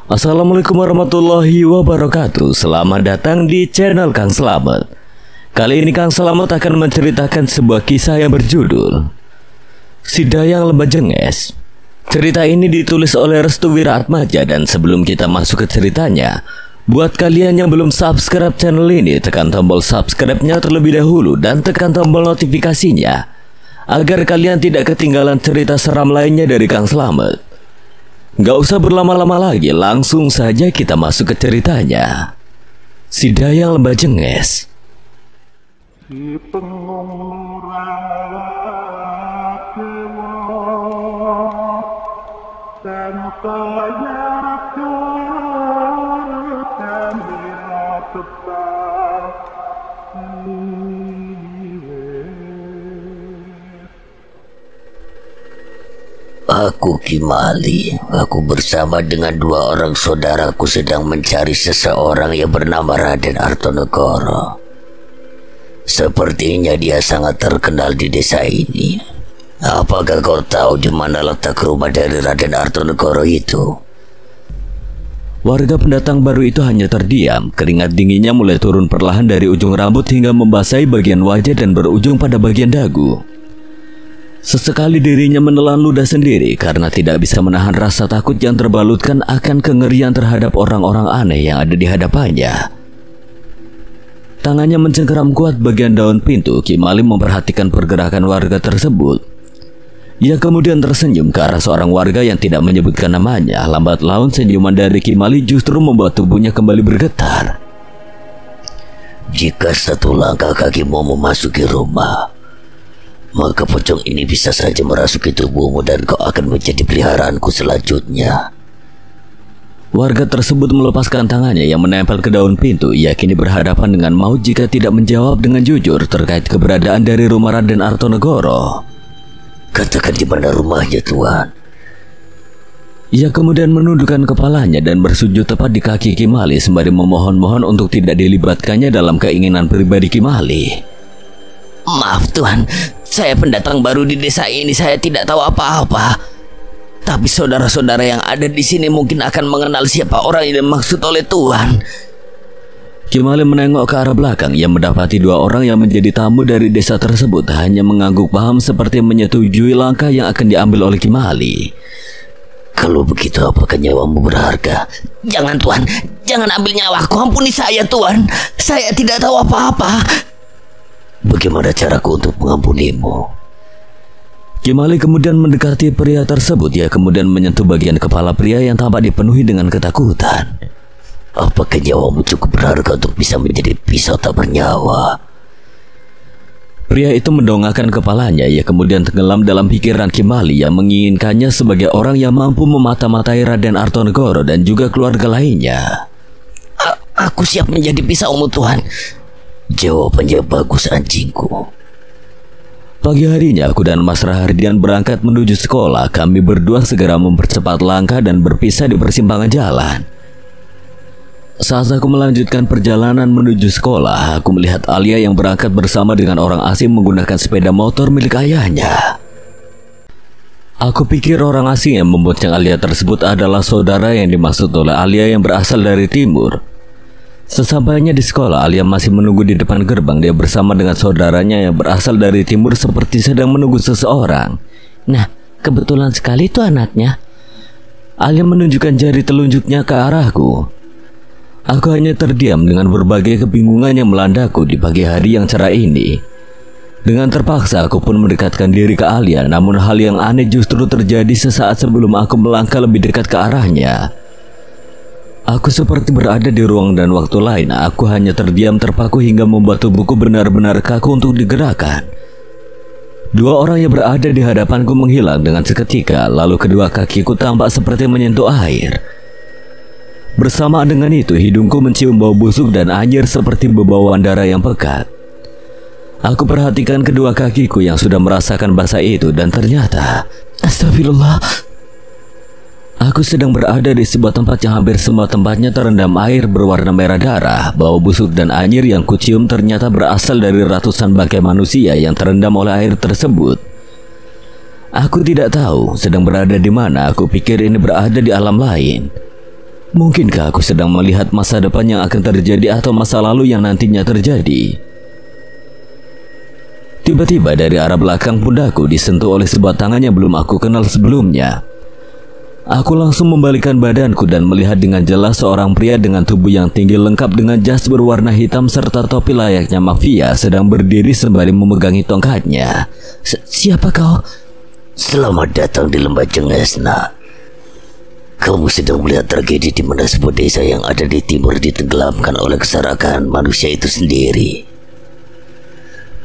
Assalamualaikum warahmatullahi wabarakatuh. Selamat datang di channel Kang Slamet. Kali ini Kang Slamet akan menceritakan sebuah kisah yang berjudul Si Dayang Lembah Jenges. Cerita ini ditulis oleh Restu Wiratmaja. Dan sebelum kita masuk ke ceritanya, buat kalian yang belum subscribe channel ini, tekan tombol subscribe-nya terlebih dahulu dan tekan tombol notifikasinya agar kalian tidak ketinggalan cerita seram lainnya dari Kang Slamet. Gak usah berlama-lama lagi, langsung saja kita masuk ke ceritanya. Si Dayang Lembah Jenges. Si Aku Kimali. Aku bersama dengan dua orang saudaraku sedang mencari seseorang yang bernama Raden Artonegoro. Sepertinya dia sangat terkenal di desa ini. Apakah kau tahu di mana letak rumah dari Raden Artonegoro itu? Warga pendatang baru itu hanya terdiam. Keringat dinginnya mulai turun perlahan dari ujung rambut hingga membasahi bagian wajah dan berujung pada bagian dagu. Sesekali dirinya menelan ludah sendiri karena tidak bisa menahan rasa takut yang terbalutkan akan kengerian terhadap orang-orang aneh yang ada di hadapannya. Tangannya mencengkeram kuat bagian daun pintu. Kimali memperhatikan pergerakan warga tersebut. Ia kemudian tersenyum ke arah seorang warga yang tidak menyebutkan namanya. Lambat laun senyuman dari Kimali justru membuat tubuhnya kembali bergetar. Jika satu langkah kakimu memasuki rumah, maka pocong ini bisa saja merasuki tubuhmu dan kau akan menjadi peliharaanku selanjutnya. Warga tersebut melepaskan tangannya yang menempel ke daun pintu. Ia kini berhadapan dengan maut jika tidak menjawab dengan jujur terkait keberadaan dari rumah Raden Artonegoro. Katakan di mana rumahnya, Tuan. Ia kemudian menundukkan kepalanya dan bersujud tepat di kaki Kimali sembari memohon-mohon untuk tidak dilibatkannya dalam keinginan pribadi Kimali. Maaf Tuhan, saya pendatang baru di desa ini, saya tidak tahu apa-apa. Tapi saudara-saudara yang ada di sini mungkin akan mengenal siapa orang yang dimaksud oleh Tuhan. Kimali menengok ke arah belakang. Ia mendapati dua orang yang menjadi tamu dari desa tersebut hanya mengangguk paham seperti menyetujui langkah yang akan diambil oleh Kimali. Kalau begitu apakah nyawamu berharga? Jangan Tuhan, jangan ambil nyawaku, ampuni saya Tuhan. Saya tidak tahu apa-apa. Bagaimana caraku untuk mengampunimu? Kimali kemudian mendekati pria tersebut. Ia kemudian menyentuh bagian kepala pria yang tampak dipenuhi dengan ketakutan. Apakah nyawamu cukup berharga untuk bisa menjadi pisau tak bernyawa? Pria itu mendongakkan kepalanya. Ia kemudian tenggelam dalam pikiran Kimali yang menginginkannya sebagai orang yang mampu memata-matai Raden Artonegoro dan juga keluarga lainnya. Aku siap menjadi pisaumu Tuhan. Jawabannya bagus, anjingku. Pagi harinya aku dan Mas Rahardian berangkat menuju sekolah. Kami berdua segera mempercepat langkah dan berpisah di persimpangan jalan. Saat aku melanjutkan perjalanan menuju sekolah, aku melihat Alia yang berangkat bersama dengan orang asing menggunakan sepeda motor milik ayahnya. Aku pikir orang asing yang membonceng Alia tersebut adalah saudara yang dimaksud oleh Alia yang berasal dari timur. Sesampainya di sekolah, Alia masih menunggu di depan gerbang. Dia bersama dengan saudaranya yang berasal dari timur seperti sedang menunggu seseorang. Nah, kebetulan sekali itu anaknya. Alia menunjukkan jari telunjuknya ke arahku. Aku hanya terdiam dengan berbagai kebingungan yang melandaku di pagi hari yang cerah ini. Dengan terpaksa aku pun mendekatkan diri ke Alia. Namun hal yang aneh justru terjadi sesaat sebelum aku melangkah lebih dekat ke arahnya. Aku seperti berada di ruang dan waktu lain. Aku hanya terdiam terpaku hingga membuat tubuhku benar-benar kaku untuk digerakkan. Dua orang yang berada di hadapanku menghilang dengan seketika. Lalu kedua kakiku tampak seperti menyentuh air. Bersamaan dengan itu, hidungku mencium bau busuk dan anyir seperti bebauan darah yang pekat. Aku perhatikan kedua kakiku yang sudah merasakan basah itu dan ternyata, astagfirullah, aku sedang berada di sebuah tempat yang hampir semua tempatnya terendam air berwarna merah darah. Bau busuk dan anyir yang kucium ternyata berasal dari ratusan bangkai manusia yang terendam oleh air tersebut. Aku tidak tahu sedang berada di mana. Aku pikir ini berada di alam lain. Mungkinkah aku sedang melihat masa depan yang akan terjadi atau masa lalu yang nantinya terjadi? Tiba-tiba dari arah belakang pundakku disentuh oleh sebuah tangan yang belum aku kenal sebelumnya. Aku langsung membalikkan badanku dan melihat dengan jelas seorang pria dengan tubuh yang tinggi lengkap dengan jas berwarna hitam serta topi layaknya mafia sedang berdiri sembari memegangi tongkatnya. Siapa kau? Selamat datang di Lembah Jenges, nak. Kamu sedang melihat tragedi di mana sebuah desa yang ada di timur ditenggelamkan oleh keserakan manusia itu sendiri.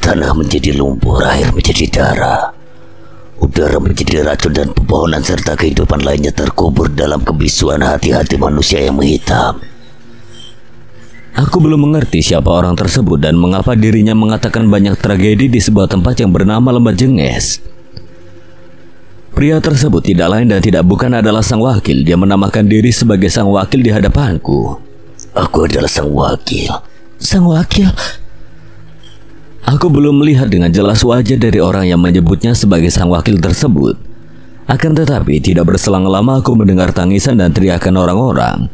Tanah menjadi lumpur, air menjadi darah. Udara menjadi racun dan pepohonan serta kehidupan lainnya terkubur dalam kebisuan hati-hati manusia yang menghitam. Aku belum mengerti siapa orang tersebut dan mengapa dirinya mengatakan banyak tragedi di sebuah tempat yang bernama Lembah Jenges. Pria tersebut tidak lain dan tidak bukan adalah sang wakil. Dia menamakan diri sebagai sang wakil di hadapanku. Aku adalah sang wakil. Sang wakil? Aku belum melihat dengan jelas wajah dari orang yang menyebutnya sebagai sang wakil tersebut. Akan tetapi tidak berselang lama aku mendengar tangisan dan teriakan orang-orang.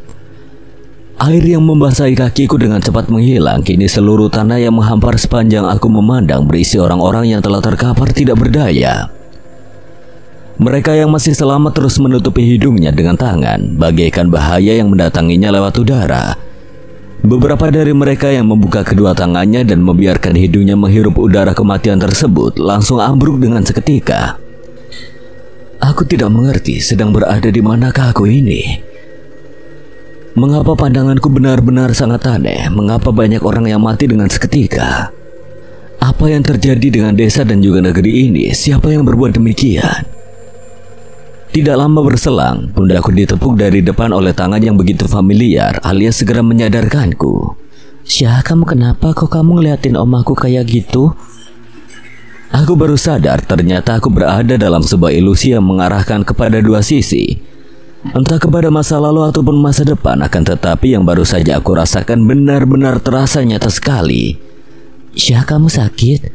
Air yang membasahi kakiku dengan cepat menghilang. Kini seluruh tanah yang menghampar sepanjang aku memandang berisi orang-orang yang telah terkapar tidak berdaya. Mereka yang masih selamat terus menutupi hidungnya dengan tangan, bagaikan bahaya yang mendatanginya lewat udara. Beberapa dari mereka yang membuka kedua tangannya dan membiarkan hidungnya menghirup udara kematian tersebut langsung ambruk dengan seketika. Aku tidak mengerti sedang berada di manakah aku ini. Mengapa pandanganku benar-benar sangat aneh? Mengapa banyak orang yang mati dengan seketika? Apa yang terjadi dengan desa dan juga negeri ini? Siapa yang berbuat demikian? Tidak lama berselang, pundakku ditepuk dari depan oleh tangan yang begitu familiar, alias segera menyadarkanku. Syah, kamu kenapa? Kok kamu ngeliatin om aku kayak gitu? Aku baru sadar ternyata aku berada dalam sebuah ilusi yang mengarahkan kepada dua sisi. Entah kepada masa lalu ataupun masa depan, akan tetapi yang baru saja aku rasakan benar-benar terasa nyata sekali. Syah, kamu sakit?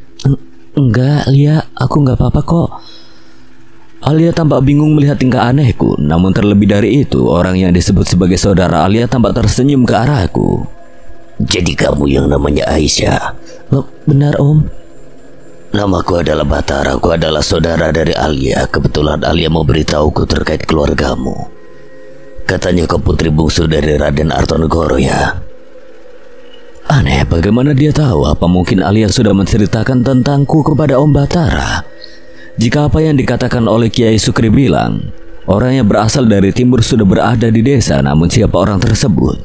Enggak, Lia, aku nggak apa-apa kok. Alia tampak bingung melihat tingkah anehku. Namun terlebih dari itu, orang yang disebut sebagai saudara Alia tampak tersenyum ke arahku. Jadi kamu yang namanya Aisyah? Benar om. Namaku adalah Batara. Aku adalah saudara dari Alia. Kebetulan Alia mau beritahuku terkait keluargamu. Katanya kau putri bungsu dari Raden Artonegoro ya? Aneh, bagaimana dia tahu? Apa mungkin Alia sudah menceritakan tentangku kepada Om Batara? Jika apa yang dikatakan oleh Kiai Sukri bilang, orang yang berasal dari timur sudah berada di desa, namun siapa orang tersebut?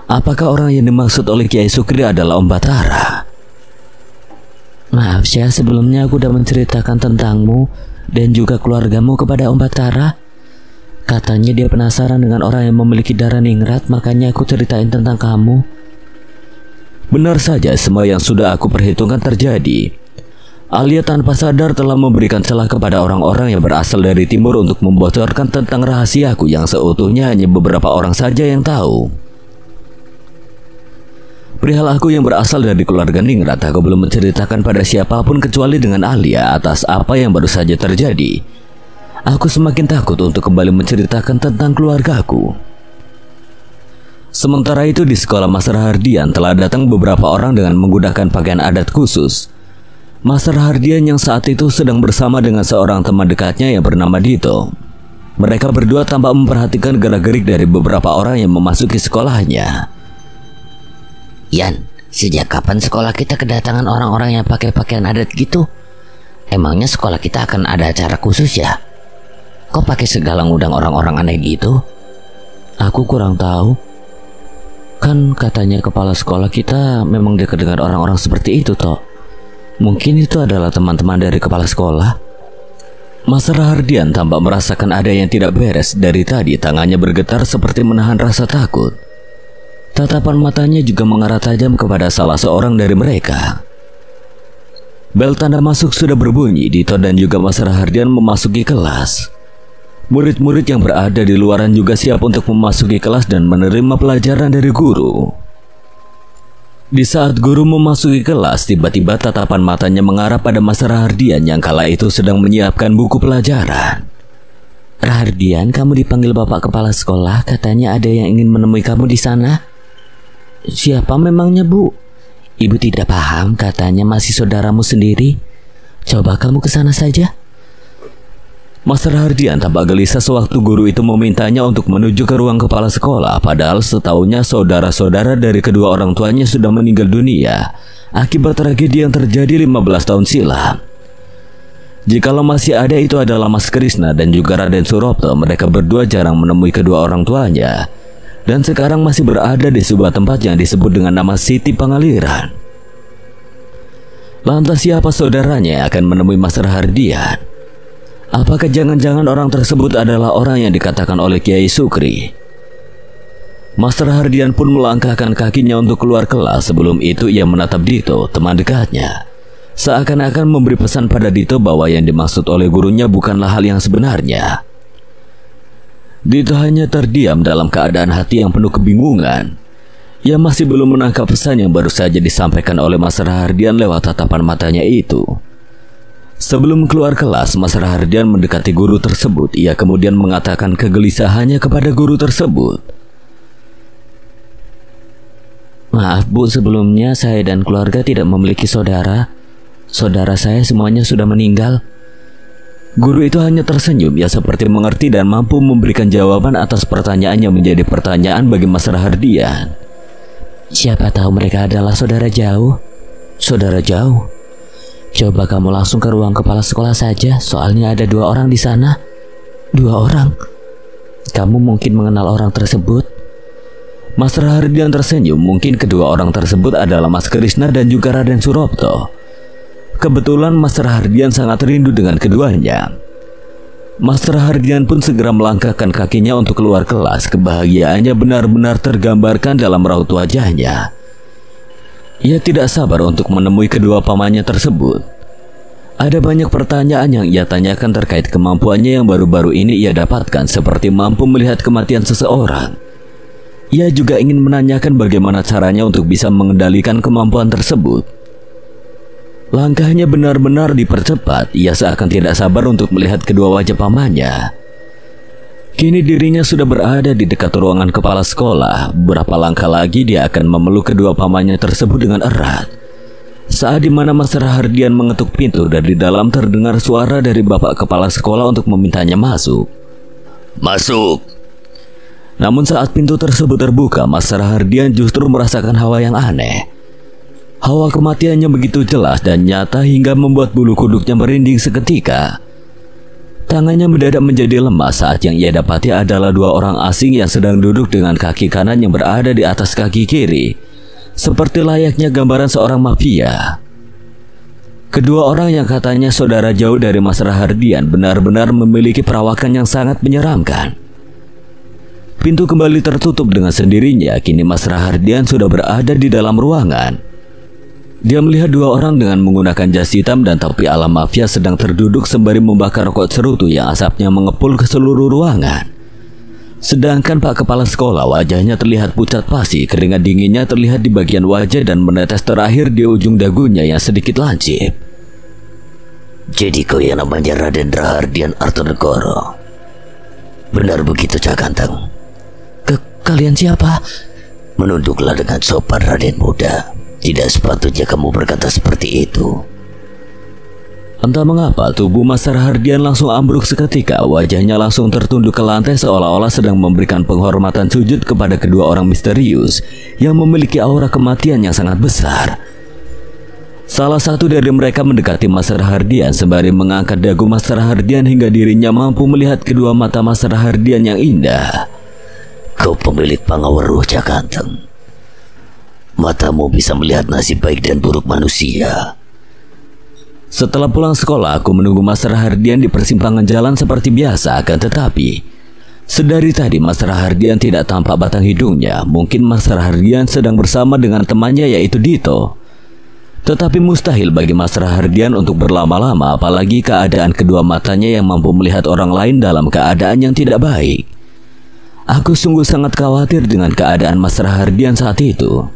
Apakah orang yang dimaksud oleh Kiai Sukri adalah Om Batara? Maaf Syah, sebelumnya aku udah menceritakan tentangmu dan juga keluargamu kepada Om Batara. Katanya dia penasaran dengan orang yang memiliki darah ningrat, makanya aku ceritain tentang kamu. Benar saja, semua yang sudah aku perhitungkan terjadi. Alia tanpa sadar telah memberikan celah kepada orang-orang yang berasal dari timur untuk membocorkan tentang rahasiaku yang seutuhnya hanya beberapa orang saja yang tahu. Perihal aku yang berasal dari keluarga ningrat, aku belum menceritakan pada siapapun kecuali dengan Alia atas apa yang baru saja terjadi. Aku semakin takut untuk kembali menceritakan tentang keluargaku. Sementara itu di sekolah Mas Rahardian telah datang beberapa orang dengan menggunakan pakaian adat khusus. Mas Rahardian yang saat itu sedang bersama dengan seorang teman dekatnya yang bernama Dito. Mereka berdua tampak memperhatikan gerak-gerik dari beberapa orang yang memasuki sekolahnya. Yan, sejak kapan sekolah kita kedatangan orang-orang yang pakai pakaian adat gitu? Emangnya sekolah kita akan ada acara khusus ya? Kok pakai segala ngundang orang-orang aneh gitu? Aku kurang tahu. Kan katanya kepala sekolah kita memang dekat dengan orang-orang seperti itu toh. Mungkin itu adalah teman-teman dari kepala sekolah. Mas Rahardian tampak merasakan ada yang tidak beres. Dari tadi tangannya bergetar seperti menahan rasa takut. Tatapan matanya juga mengarah tajam kepada salah seorang dari mereka. Bel tanda masuk sudah berbunyi. Dito dan juga Mas Rahardian memasuki kelas. Murid-murid yang berada di luaran juga siap untuk memasuki kelas dan menerima pelajaran dari guru. Di saat guru memasuki kelas, tiba-tiba tatapan matanya mengarah pada Mas Rahardian yang kala itu sedang menyiapkan buku pelajaran. Rahardian, kamu dipanggil Bapak Kepala Sekolah. Katanya ada yang ingin menemui kamu di sana. Siapa memangnya, Bu? Ibu tidak paham, katanya masih saudaramu sendiri. Coba kamu ke sana saja. Mas Rahardian tampak gelisah sewaktu guru itu memintanya untuk menuju ke ruang kepala sekolah. Padahal setahunya saudara-saudara dari kedua orang tuanya sudah meninggal dunia akibat tragedi yang terjadi 15 tahun silam. Jikalau masih ada itu adalah Mas Krishna dan juga Raden Suropto. Mereka berdua jarang menemui kedua orang tuanya dan sekarang masih berada di sebuah tempat yang disebut dengan nama Siti Pangaliran. Lantas siapa saudaranya yang akan menemui Mas Rahardian? Apakah jangan-jangan orang tersebut adalah orang yang dikatakan oleh Kiai Sukri? Mas Rahardian pun melangkahkan kakinya untuk keluar kelas. Sebelum itu ia menatap Dito, teman dekatnya. Seakan-akan memberi pesan pada Dito bahwa yang dimaksud oleh gurunya bukanlah hal yang sebenarnya. Dito hanya terdiam dalam keadaan hati yang penuh kebingungan. Ia masih belum menangkap pesan yang baru saja disampaikan oleh Mas Rahardian lewat tatapan matanya itu. Sebelum keluar kelas, Mas Rahardian mendekati guru tersebut. Ia kemudian mengatakan kegelisahannya kepada guru tersebut. Maaf Bu, sebelumnya saya dan keluarga tidak memiliki saudara. Saudara saya semuanya sudah meninggal. Guru itu hanya tersenyum. Ia seperti mengerti dan mampu memberikan jawaban atas pertanyaan yang menjadi pertanyaan bagi Mas Rahardian. Siapa tahu mereka adalah saudara jauh. Saudara jauh? Coba kamu langsung ke ruang kepala sekolah saja. Soalnya ada 2 orang di sana. 2 orang? Kamu mungkin mengenal orang tersebut? Mas Rahardian tersenyum. Mungkin kedua orang tersebut adalah Mas Krishna dan juga Raden Suropto. Kebetulan Mas Rahardian sangat rindu dengan keduanya. Mas Rahardian pun segera melangkahkan kakinya untuk keluar kelas. Kebahagiaannya benar-benar tergambarkan dalam raut wajahnya. Ia tidak sabar untuk menemui kedua pamannya tersebut. Ada banyak pertanyaan yang ia tanyakan terkait kemampuannya yang baru-baru ini ia dapatkan, seperti mampu melihat kematian seseorang. Ia juga ingin menanyakan bagaimana caranya untuk bisa mengendalikan kemampuan tersebut. Langkahnya benar-benar dipercepat. Ia seakan tidak sabar untuk melihat kedua wajah pamannya. Kini dirinya sudah berada di dekat ruangan kepala sekolah. Berapa langkah lagi dia akan memeluk kedua pamannya tersebut dengan erat. Saat dimana Mas Rahardian mengetuk pintu, dari dalam terdengar suara dari bapak kepala sekolah untuk memintanya masuk. Masuk. Namun saat pintu tersebut terbuka, Mas Rahardian justru merasakan hawa yang aneh. Hawa kematiannya begitu jelas dan nyata hingga membuat bulu kuduknya merinding seketika. Tangannya mendadak menjadi lemas saat yang ia dapati adalah 2 orang asing yang sedang duduk dengan kaki kanan yang berada di atas kaki kiri, seperti layaknya gambaran seorang mafia. Kedua orang yang katanya saudara jauh dari Mas Rahardian benar-benar memiliki perawakan yang sangat menyeramkan. Pintu kembali tertutup dengan sendirinya. Kini Mas Rahardian sudah berada di dalam ruangan. Dia melihat 2 orang dengan menggunakan jas hitam dan topi ala mafia sedang terduduk sembari membakar rokok cerutu yang asapnya mengepul ke seluruh ruangan. Sedangkan Pak Kepala Sekolah wajahnya terlihat pucat pasi, keringat dinginnya terlihat di bagian wajah dan menetes terakhir di ujung dagunya yang sedikit lancip. Jadi kau yang namanya Raden Rahardian Artonegoro? Benar begitu Cak Ganteng? Kalian siapa? Menunduklah dengan sopan Raden muda. Tidak sepatutnya kamu berkata seperti itu. Entah mengapa tubuh Mas Rahardian langsung ambruk seketika. Wajahnya langsung tertunduk ke lantai seolah-olah sedang memberikan penghormatan sujud kepada kedua orang misterius yang memiliki aura kematian yang sangat besar. Salah satu dari mereka mendekati Mas Rahardian sembari mengangkat dagu Mas Rahardian hingga dirinya mampu melihat kedua mata Mas Rahardian yang indah. Kau pemilik pangaweruh Cak Ganteng. Matamu bisa melihat nasib baik dan buruk manusia. Setelah pulang sekolah, aku menunggu Mas Rahardian di persimpangan jalan seperti biasa. Akan tetapi, sedari tadi Mas Rahardian tidak tampak batang hidungnya. Mungkin Mas Rahardian sedang bersama dengan temannya yaitu Dito. Tetapi mustahil bagi Mas Rahardian untuk berlama-lama, apalagi keadaan kedua matanya yang mampu melihat orang lain dalam keadaan yang tidak baik. Aku sungguh sangat khawatir dengan keadaan Mas Rahardian saat itu.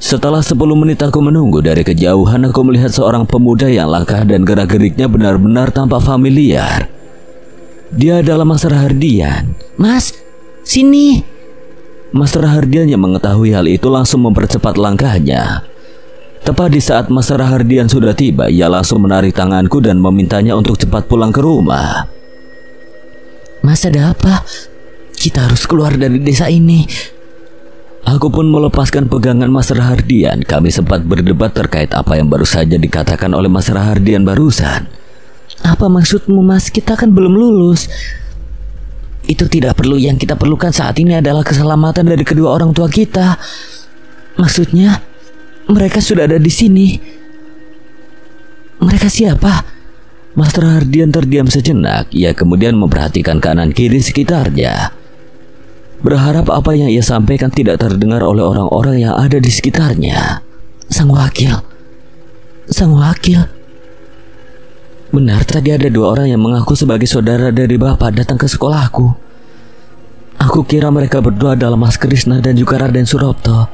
Setelah 10 menit aku menunggu, dari kejauhan aku melihat seorang pemuda yang langkah dan gerak-geriknya benar-benar tampak familiar. Dia adalah Mas Rahardian. Mas, sini. Mas Rahardian yang mengetahui hal itu langsung mempercepat langkahnya. Tepat di saat Mas Rahardian sudah tiba, ia langsung menarik tanganku dan memintanya untuk cepat pulang ke rumah. Mas, ada apa? Kita harus keluar dari desa ini. Aku pun melepaskan pegangan Mas Rahardian. Kami sempat berdebat terkait apa yang baru saja dikatakan oleh Mas Rahardian barusan. Apa maksudmu, Mas? Kita kan belum lulus. Itu tidak perlu. Yang kita perlukan saat ini adalah keselamatan dari kedua orang tua kita. Maksudnya, mereka sudah ada di sini. Mereka siapa? Mas Rahardian terdiam sejenak. Ia kemudian memperhatikan kanan kiri sekitarnya, berharap apa yang ia sampaikan tidak terdengar oleh orang-orang yang ada di sekitarnya. Sang wakil. Benar, tadi ada 2 orang yang mengaku sebagai saudara dari Bapak datang ke sekolahku. Aku kira mereka berdua adalah Mas Krishna dan juga Raden Surapto.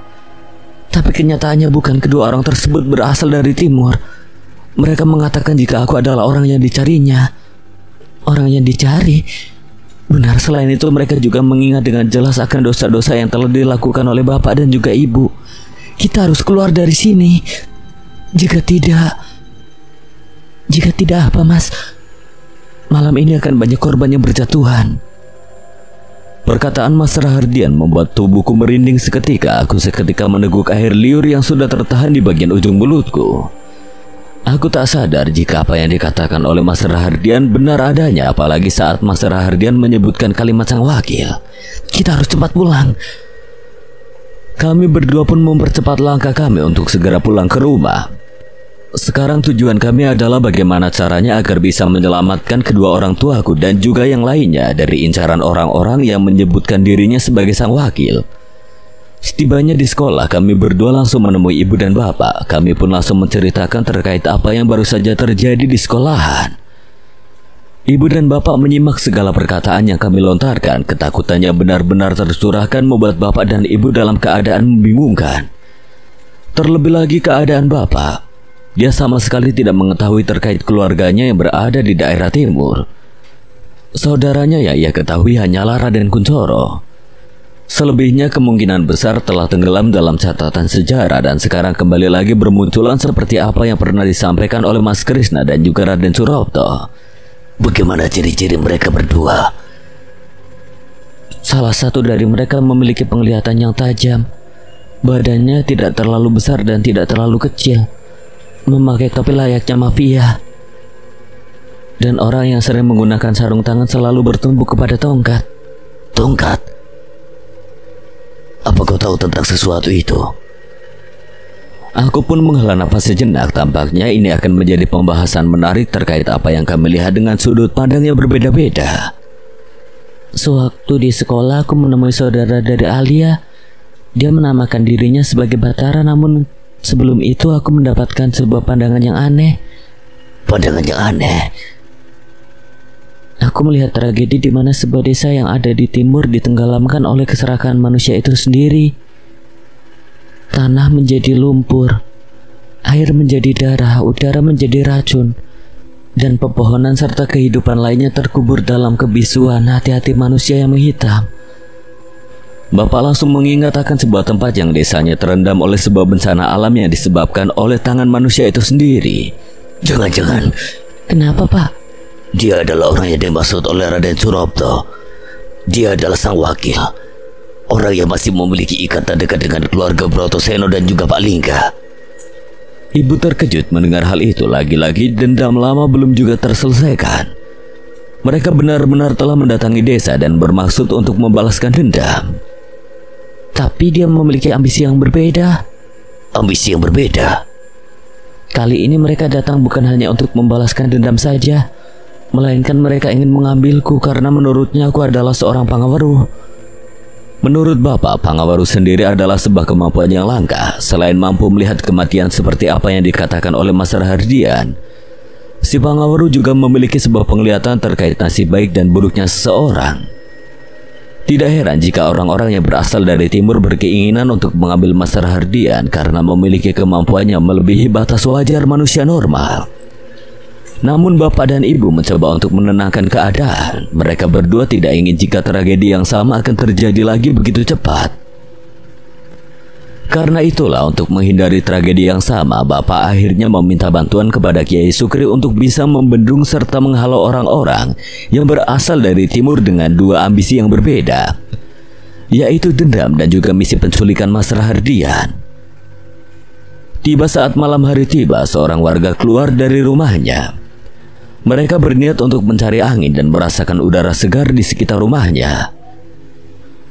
Tapi kenyataannya bukan. Kedua orang tersebut berasal dari timur. Mereka mengatakan jika aku adalah orang yang dicarinya. Orang yang dicari? Benar, selain itu mereka juga mengingat dengan jelas akan dosa-dosa yang telah dilakukan oleh Bapak dan juga Ibu. Kita harus keluar dari sini. Jika tidak apa, Mas? Malam ini akan banyak korban yang berjatuhan. Perkataan Mas Rahardian membuat tubuhku merinding seketika. Aku seketika meneguk air liur yang sudah tertahan di bagian ujung mulutku. Aku tak sadar jika apa yang dikatakan oleh Mas Rahardian benar adanya, apalagi saat Mas Rahardian menyebutkan kalimat sang wakil. Kita harus cepat pulang. Kami berdua pun mempercepat langkah kami untuk segera pulang ke rumah. Sekarang tujuan kami adalah bagaimana caranya agar bisa menyelamatkan kedua orang tuaku dan juga yang lainnya dari incaran orang-orang yang menyebutkan dirinya sebagai sang wakil. Setibanya di sekolah, kami berdua langsung menemui ibu dan bapak. Kami pun langsung menceritakan terkait apa yang baru saja terjadi di sekolahan. Ibu dan bapak menyimak segala perkataan yang kami lontarkan. Ketakutannya benar-benar tercurahkan, membuat bapak dan ibu dalam keadaan membingungkan. Terlebih lagi keadaan bapak. Dia sama sekali tidak mengetahui terkait keluarganya yang berada di daerah timur. Saudaranya yang ia ketahui hanyalah Raden Kuncoro. Selebihnya kemungkinan besar telah tenggelam dalam catatan sejarah dan sekarang kembali lagi bermunculan seperti apa yang pernah disampaikan oleh Mas Krishna dan juga Raden Surapto. Bagaimana ciri-ciri mereka berdua? Salah satu dari mereka memiliki penglihatan yang tajam. Badannya tidak terlalu besar dan tidak terlalu kecil. Memakai topi layaknya mafia. Dan orang yang sering menggunakan sarung tangan selalu bertumbuk kepada tongkat. Tongkat? Apa kau tahu tentang sesuatu itu? Aku pun menghela nafas sejenak. Tampaknya ini akan menjadi pembahasan menarik terkait apa yang kami lihat dengan sudut pandang yang berbeda-beda. Sewaktu di sekolah aku menemui saudara dari Alia. Dia menamakan dirinya sebagai Batara, namun sebelum itu aku mendapatkan sebuah pandangan yang aneh. Pandangan yang aneh? Aku melihat tragedi di mana sebuah desa yang ada di timur ditenggelamkan oleh keserakahan manusia itu sendiri. Tanah menjadi lumpur, air menjadi darah, udara menjadi racun, dan pepohonan serta kehidupan lainnya terkubur dalam kebisuan hati-hati manusia yang menghitam. Bapak langsung mengingat akan sebuah tempat yang desanya terendam oleh sebuah bencana alam yang disebabkan oleh tangan manusia itu sendiri. Jangan-jangan. Kenapa, Pak? Dia adalah orang yang dimaksud oleh Raden Surapto. Dia adalah sang wakil, orang yang masih memiliki ikatan dekat dengan keluarga Brotoseno dan juga Pak Lingga. Ibu terkejut mendengar hal itu. Lagi-lagi dendam lama belum juga terselesaikan. Mereka benar-benar telah mendatangi desa dan bermaksud untuk membalaskan dendam. Tapi dia memiliki ambisi yang berbeda. Ambisi yang berbeda? Kali ini mereka datang bukan hanya untuk membalaskan dendam saja, melainkan mereka ingin mengambilku karena menurutnya aku adalah seorang Pangawaru. Menurut Bapak, Pangawaru sendiri adalah sebuah kemampuan yang langka. Selain mampu melihat kematian seperti apa yang dikatakan oleh Mas Rahardian, si Pangawaru juga memiliki sebuah penglihatan terkait nasib baik dan buruknya seseorang. Tidak heran jika orang-orang yang berasal dari timur berkeinginan untuk mengambil Mas Rahardian karena memiliki kemampuan yang melebihi batas wajar manusia normal. Namun bapak dan ibu mencoba untuk menenangkan keadaan. Mereka berdua tidak ingin jika tragedi yang sama akan terjadi lagi begitu cepat. Karena itulah, untuk menghindari tragedi yang sama, bapak akhirnya meminta bantuan kepada Kiai Sukri untuk bisa membendung serta menghalau orang-orang yang berasal dari timur dengan dua ambisi yang berbeda, yaitu dendam dan juga misi penculikan Mas Rahardian. Tiba saat malam hari tiba, seorang warga keluar dari rumahnya. Mereka berniat untuk mencari angin dan merasakan udara segar di sekitar rumahnya.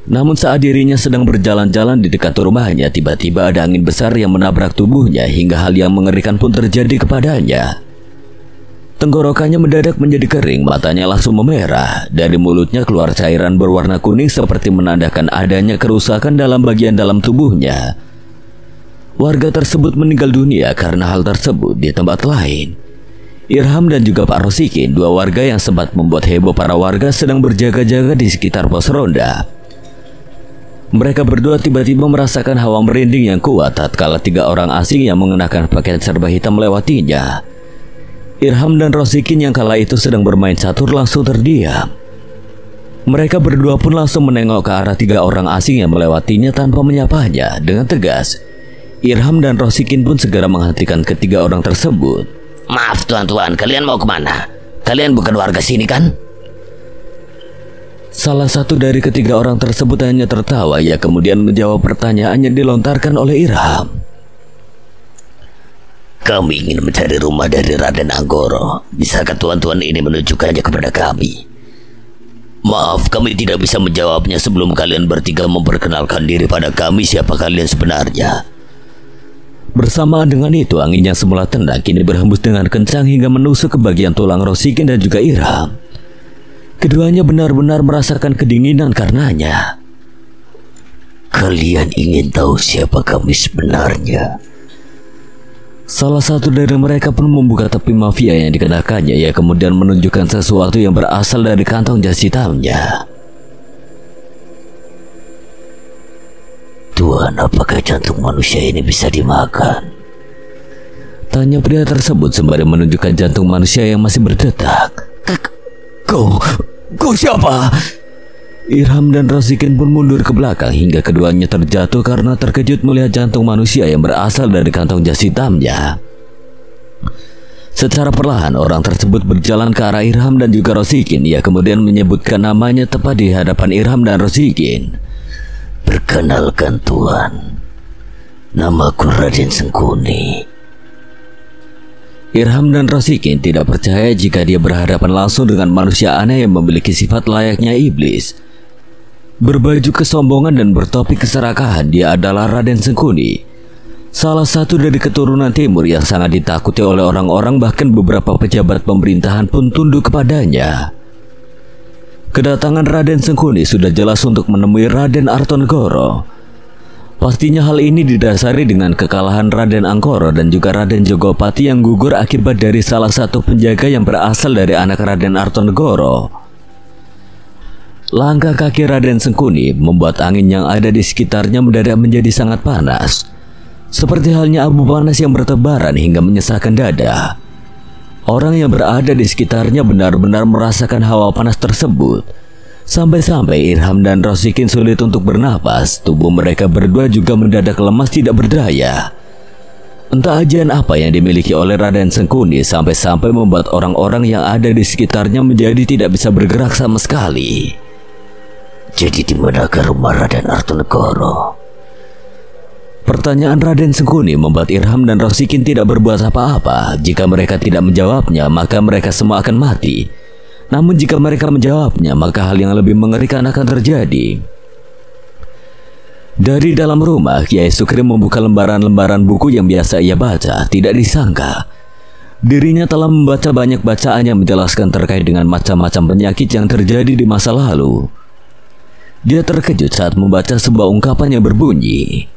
Namun saat dirinya sedang berjalan-jalan di dekat rumahnya, tiba-tiba ada angin besar yang menabrak tubuhnya hingga hal yang mengerikan pun terjadi kepadanya. Tenggorokannya mendadak menjadi kering, matanya langsung memerah. Dari mulutnya keluar cairan berwarna kuning seperti menandakan adanya kerusakan dalam bagian dalam tubuhnya. Warga tersebut meninggal dunia karena hal tersebut di tempat lain. Irham dan juga Pak Rosikin, dua warga yang sempat membuat heboh para warga, sedang berjaga-jaga di sekitar pos ronda. Mereka berdua tiba-tiba merasakan hawa merinding yang kuat tatkala tiga orang asing yang mengenakan pakaian serba hitam melewatinya. Irham dan Rosikin yang kala itu sedang bermain catur langsung terdiam. Mereka berdua pun langsung menengok ke arah tiga orang asing yang melewatinya tanpa menyapanya. Dengan tegas, Irham dan Rosikin pun segera menghentikan ketiga orang tersebut. Maaf tuan-tuan, kalian mau kemana? Kalian bukan warga sini kan? Salah satu dari ketiga orang tersebut hanya tertawa. Ia kemudian menjawab pertanyaan yang dilontarkan oleh Irham. Kami ingin mencari rumah dari Raden Anggoro. Bisakah tuan-tuan ini menunjukkannya kepada kami? Maaf, kami tidak bisa menjawabnya sebelum kalian bertiga memperkenalkan diri pada kami siapa kalian sebenarnya. Bersamaan dengan itu, angin yang semula tendang kini berhembus dengan kencang hingga menusuk ke bagian tulang Rosikin dan juga Irham. Keduanya benar-benar merasakan kedinginan karenanya. Kalian ingin tahu siapa kami sebenarnya? Salah satu dari mereka pun membuka tepi mafia yang dikenakannya. Ia kemudian menunjukkan sesuatu yang berasal dari kantong jas hitamnya. Tuan, apakah jantung manusia ini bisa dimakan? Tanya pria tersebut sembari menunjukkan jantung manusia yang masih berdetak. Kau siapa? Irham dan Rosikin pun mundur ke belakang hingga keduanya terjatuh karena terkejut melihat jantung manusia yang berasal dari kantong jas hitamnya. Secara perlahan orang tersebut berjalan ke arah Irham dan juga Rosikin. Ia kemudian menyebutkan namanya tepat di hadapan Irham dan Rosikin. Perkenalkan tuan, namaku Raden Sengkuni. Irham dan Rosikin tidak percaya jika dia berhadapan langsung dengan manusia aneh yang memiliki sifat layaknya iblis. Berbaju kesombongan dan bertopi keserakahan, dia adalah Raden Sengkuni, salah satu dari keturunan timur yang sangat ditakuti oleh orang-orang, bahkan beberapa pejabat pemerintahan pun tunduk kepadanya. Kedatangan Raden Sengkuni sudah jelas untuk menemui Raden Artonegoro. Pastinya hal ini didasari dengan kekalahan Raden Angkoro dan juga Raden Jogopati yang gugur akibat dari salah satu penjaga yang berasal dari anak Raden Artonegoro. Langkah kaki Raden Sengkuni membuat angin yang ada di sekitarnya mendadak menjadi sangat panas, seperti halnya abu panas yang bertebaran hingga menyesakkan dada. Orang yang berada di sekitarnya benar-benar merasakan hawa panas tersebut. Sampai-sampai Irham dan Rosikin sulit untuk bernapas. Tubuh mereka berdua juga mendadak lemas tidak berdaya. Entah ajian apa yang dimiliki oleh Raden Sengkuni sampai-sampai membuat orang-orang yang ada di sekitarnya menjadi tidak bisa bergerak sama sekali. Jadi di manakah rumah Raden Artonegoro? Pertanyaan Raden Sengkuni membuat Irham dan Rosikin tidak berbuat apa-apa. Jika mereka tidak menjawabnya, maka mereka semua akan mati. Namun jika mereka menjawabnya, maka hal yang lebih mengerikan akan terjadi. Dari dalam rumah, Kiai Sukri membuka lembaran-lembaran buku yang biasa ia baca. Tidak disangka, dirinya telah membaca banyak bacaan yang menjelaskan terkait dengan macam-macam penyakit yang terjadi di masa lalu. Dia terkejut saat membaca sebuah ungkapan yang berbunyi,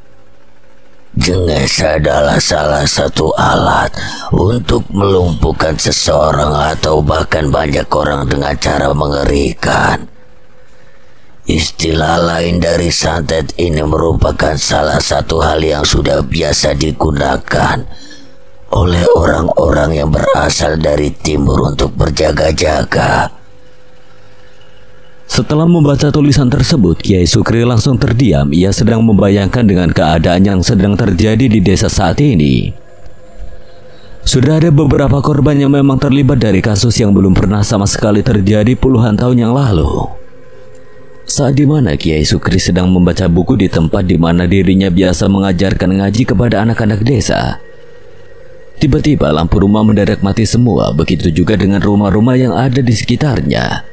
Jenges adalah salah satu alat untuk melumpuhkan seseorang atau bahkan banyak orang dengan cara mengerikan. Istilah lain dari santet ini merupakan salah satu hal yang sudah biasa digunakan oleh orang-orang yang berasal dari timur untuk berjaga-jaga. Setelah membaca tulisan tersebut, Kiai Sukri langsung terdiam. Ia sedang membayangkan dengan keadaan yang sedang terjadi di desa saat ini. Sudah ada beberapa korban yang memang terlibat dari kasus yang belum pernah sama sekali terjadi puluhan tahun yang lalu. Saat dimana Kiai Sukri sedang membaca buku di tempat di mana dirinya biasa mengajarkan ngaji kepada anak-anak desa, tiba-tiba lampu rumah mendadak mati semua. Begitu juga dengan rumah-rumah yang ada di sekitarnya.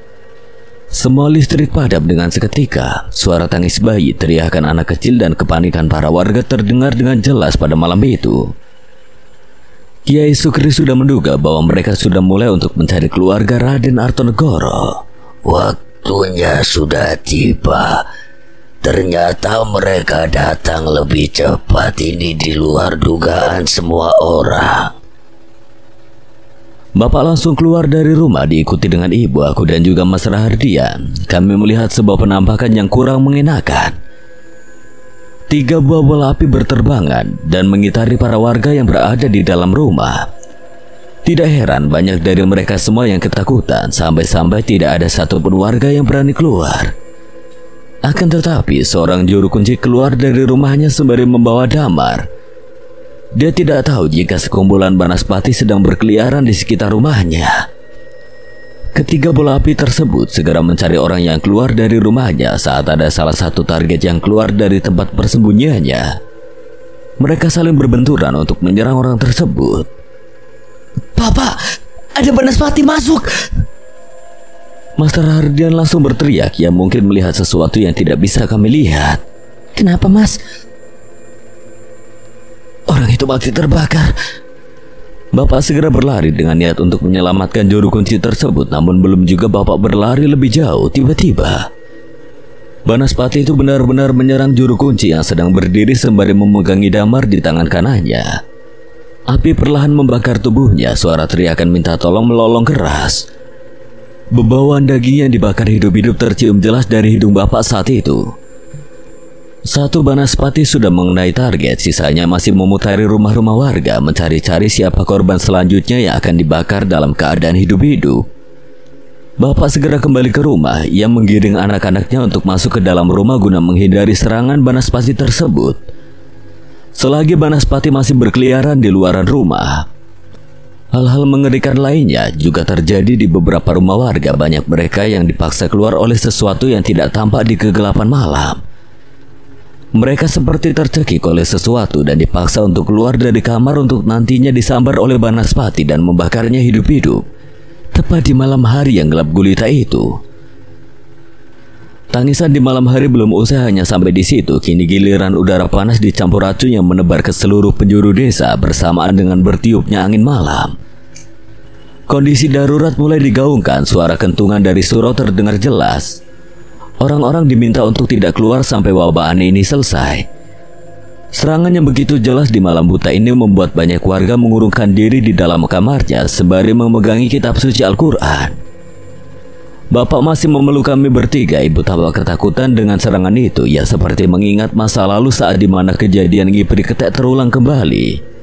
Semua listrik padam dengan seketika. Suara tangis bayi, teriakan anak kecil, dan kepanikan para warga terdengar dengan jelas pada malam itu. Kiai Sukri sudah menduga bahwa mereka sudah mulai untuk mencari keluarga Raden Artonegoro. Waktunya sudah tiba. Ternyata mereka datang lebih cepat. Ini di luar dugaan semua orang. Bapak langsung keluar dari rumah diikuti dengan ibu aku dan juga Mas Rahardian. Kami melihat sebuah penampakan yang kurang mengenakan. 3 buah bola api berterbangan dan mengitari para warga yang berada di dalam rumah. Tidak heran banyak dari mereka semua yang ketakutan, sampai-sampai tidak ada satupun warga yang berani keluar. Akan tetapi seorang juru kunci keluar dari rumahnya sembari membawa damar. Dia tidak tahu jika sekumpulan Banaspati sedang berkeliaran di sekitar rumahnya. Ketiga bola api tersebut segera mencari orang yang keluar dari rumahnya saat ada salah satu target yang keluar dari tempat persembunyiannya. Mereka saling berbenturan untuk menyerang orang tersebut. Bapak, ada Banaspati masuk. Master Hardian langsung berteriak. Ia mungkin melihat sesuatu yang tidak bisa kami lihat. Kenapa, Mas? Orang itu mati terbakar. Bapak segera berlari dengan niat untuk menyelamatkan juru kunci tersebut. Namun belum juga Bapak berlari lebih jauh, tiba-tiba Banaspati itu benar-benar menyerang juru kunci yang sedang berdiri sembari memegangi damar di tangan kanannya. Api perlahan membakar tubuhnya. Suara teriakan minta tolong melolong keras. Bebauan daging yang dibakar hidup-hidup tercium jelas dari hidung Bapak saat itu. Satu Banaspati sudah mengenai target, sisanya masih memutari rumah-rumah warga mencari-cari siapa korban selanjutnya yang akan dibakar dalam keadaan hidup-hidup. Bapak segera kembali ke rumah. Ia menggiring anak-anaknya untuk masuk ke dalam rumah guna menghindari serangan Banaspati tersebut. Selagi Banaspati masih berkeliaran di luaran rumah, hal-hal mengerikan lainnya juga terjadi di beberapa rumah warga. Banyak mereka yang dipaksa keluar oleh sesuatu yang tidak tampak di kegelapan malam. Mereka seperti tercekik oleh sesuatu dan dipaksa untuk keluar dari kamar untuk nantinya disambar oleh Banaspati dan membakarnya hidup-hidup. Tepat di malam hari yang gelap gulita itu. Tangisan di malam hari belum usai hanya sampai di situ. Kini giliran udara panas dicampur racun yang menebar ke seluruh penjuru desa bersamaan dengan bertiupnya angin malam. Kondisi darurat mulai digaungkan. Suara kentungan dari surau terdengar jelas. Orang-orang diminta untuk tidak keluar sampai wabah aneh ini selesai. Serangan yang begitu jelas di malam buta ini membuat banyak warga mengurungkan diri di dalam kamarnya sembari memegangi kitab suci Al-Quran. Bapak masih memeluk kami bertiga. Ibu tampak ketakutan dengan serangan itu. Ia seperti mengingat masa lalu saat dimana kejadian Ngipri Ketek terulang kembali.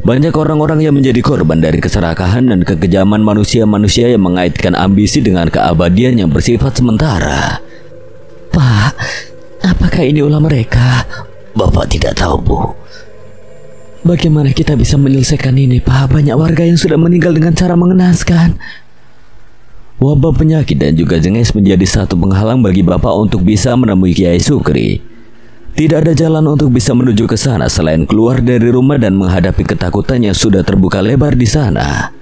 Banyak orang-orang yang menjadi korban dari keserakahan dan kekejaman manusia-manusia yang mengaitkan ambisi dengan keabadian yang bersifat sementara. Pak, apakah ini ulah mereka? Bapak tidak tahu, Bu. Bagaimana kita bisa menyelesaikan ini, Pak? Banyak warga yang sudah meninggal dengan cara mengenaskan. Wabah penyakit dan juga jenges menjadi satu penghalang bagi Bapak untuk bisa menemui Kiai Sukri. Tidak ada jalan untuk bisa menuju ke sana selain keluar dari rumah dan menghadapi ketakutan yang sudah terbuka lebar di sana.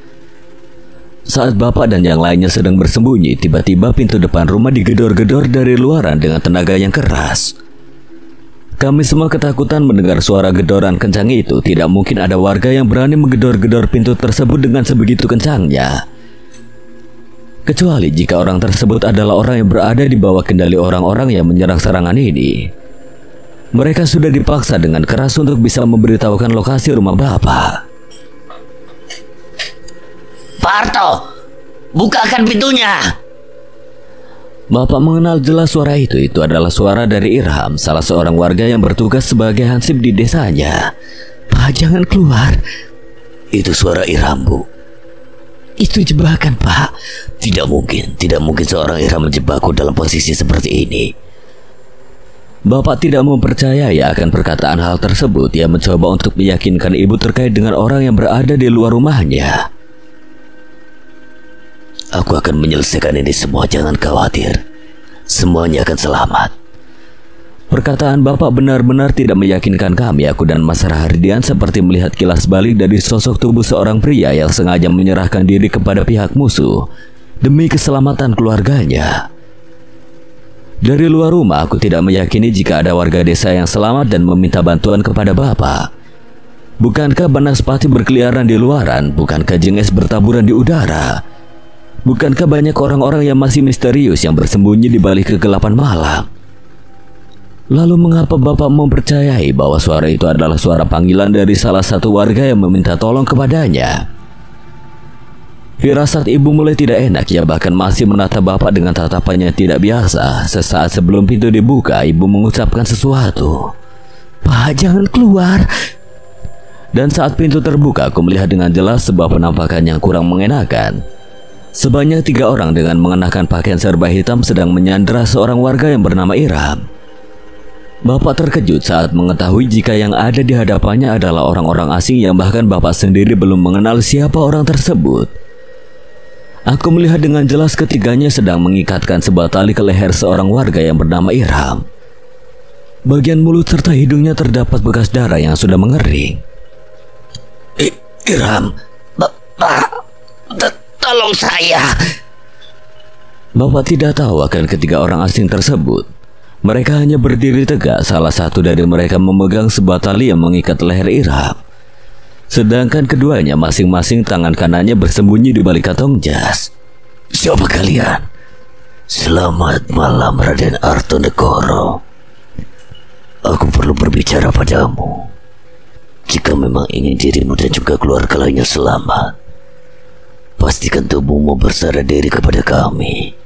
Saat Bapak dan yang lainnya sedang bersembunyi, tiba-tiba pintu depan rumah digedor-gedor dari luaran dengan tenaga yang keras. Kami semua ketakutan mendengar suara gedoran kencang itu. Tidak mungkin ada warga yang berani menggedor-gedor pintu tersebut dengan sebegitu kencangnya. Kecuali jika orang tersebut adalah orang yang berada di bawah kendali orang-orang yang menyerang serangan ini. Mereka sudah dipaksa dengan keras untuk bisa memberitahukan lokasi rumah Bapak. Pak Harto, bukakan pintunya. Bapak mengenal jelas suara itu. Itu adalah suara dari Irham, salah seorang warga yang bertugas sebagai hansip di desanya. Pak, jangan keluar. Itu suara Irham, Bu. Itu jebakan, Pak. Tidak mungkin seorang Irham menjebakku dalam posisi seperti ini. Bapak tidak mempercayai akan perkataan hal tersebut. Ia mencoba untuk meyakinkan ibu terkait dengan orang yang berada di luar rumahnya. Aku akan menyelesaikan ini semua, jangan khawatir. Semuanya akan selamat. Perkataan bapak benar-benar tidak meyakinkan kami. Aku dan Mas Rahardian seperti melihat kilas balik dari sosok tubuh seorang pria yang sengaja menyerahkan diri kepada pihak musuh demi keselamatan keluarganya. Dari luar rumah, aku tidak meyakini jika ada warga desa yang selamat dan meminta bantuan kepada bapak. Bukankah banaspati berkeliaran di luaran? Bukankah jenghes bertaburan di udara? Bukankah banyak orang-orang yang masih misterius yang bersembunyi di balik kegelapan malam? Lalu mengapa bapak mempercayai bahwa suara itu adalah suara panggilan dari salah satu warga yang meminta tolong kepadanya? Firasat ibu mulai tidak enak. Ia bahkan masih menatap bapak dengan tatapannya tidak biasa. Sesaat sebelum pintu dibuka, ibu mengucapkan sesuatu. Pak, jangan keluar. Dan saat pintu terbuka, aku melihat dengan jelas sebuah penampakan yang kurang mengenakan. Sebanyak 3 orang dengan mengenakan pakaian serba hitam sedang menyandera seorang warga yang bernama Irham. Bapak terkejut saat mengetahui jika yang ada di hadapannya adalah orang-orang asing yang bahkan bapak sendiri belum mengenal siapa orang tersebut. Aku melihat dengan jelas ketiganya sedang mengikatkan sebuah tali ke leher seorang warga yang bernama Irham. Bagian mulut serta hidungnya terdapat bekas darah yang sudah mengering. Irham, tolong saya. Bapak tidak tahu akan ketiga orang asing tersebut. Mereka hanya berdiri tegak. Salah satu dari mereka memegang sebuah tali yang mengikat leher Irham, sedangkan keduanya masing-masing tangan kanannya bersembunyi di balik kantong jas. Siapa kalian? Selamat malam, Raden Artonegoro. Aku perlu berbicara padamu. Jika memang ingin dirimu dan juga keluarga lainnya selamat, pastikan tubuhmu berserah diri kepada kami.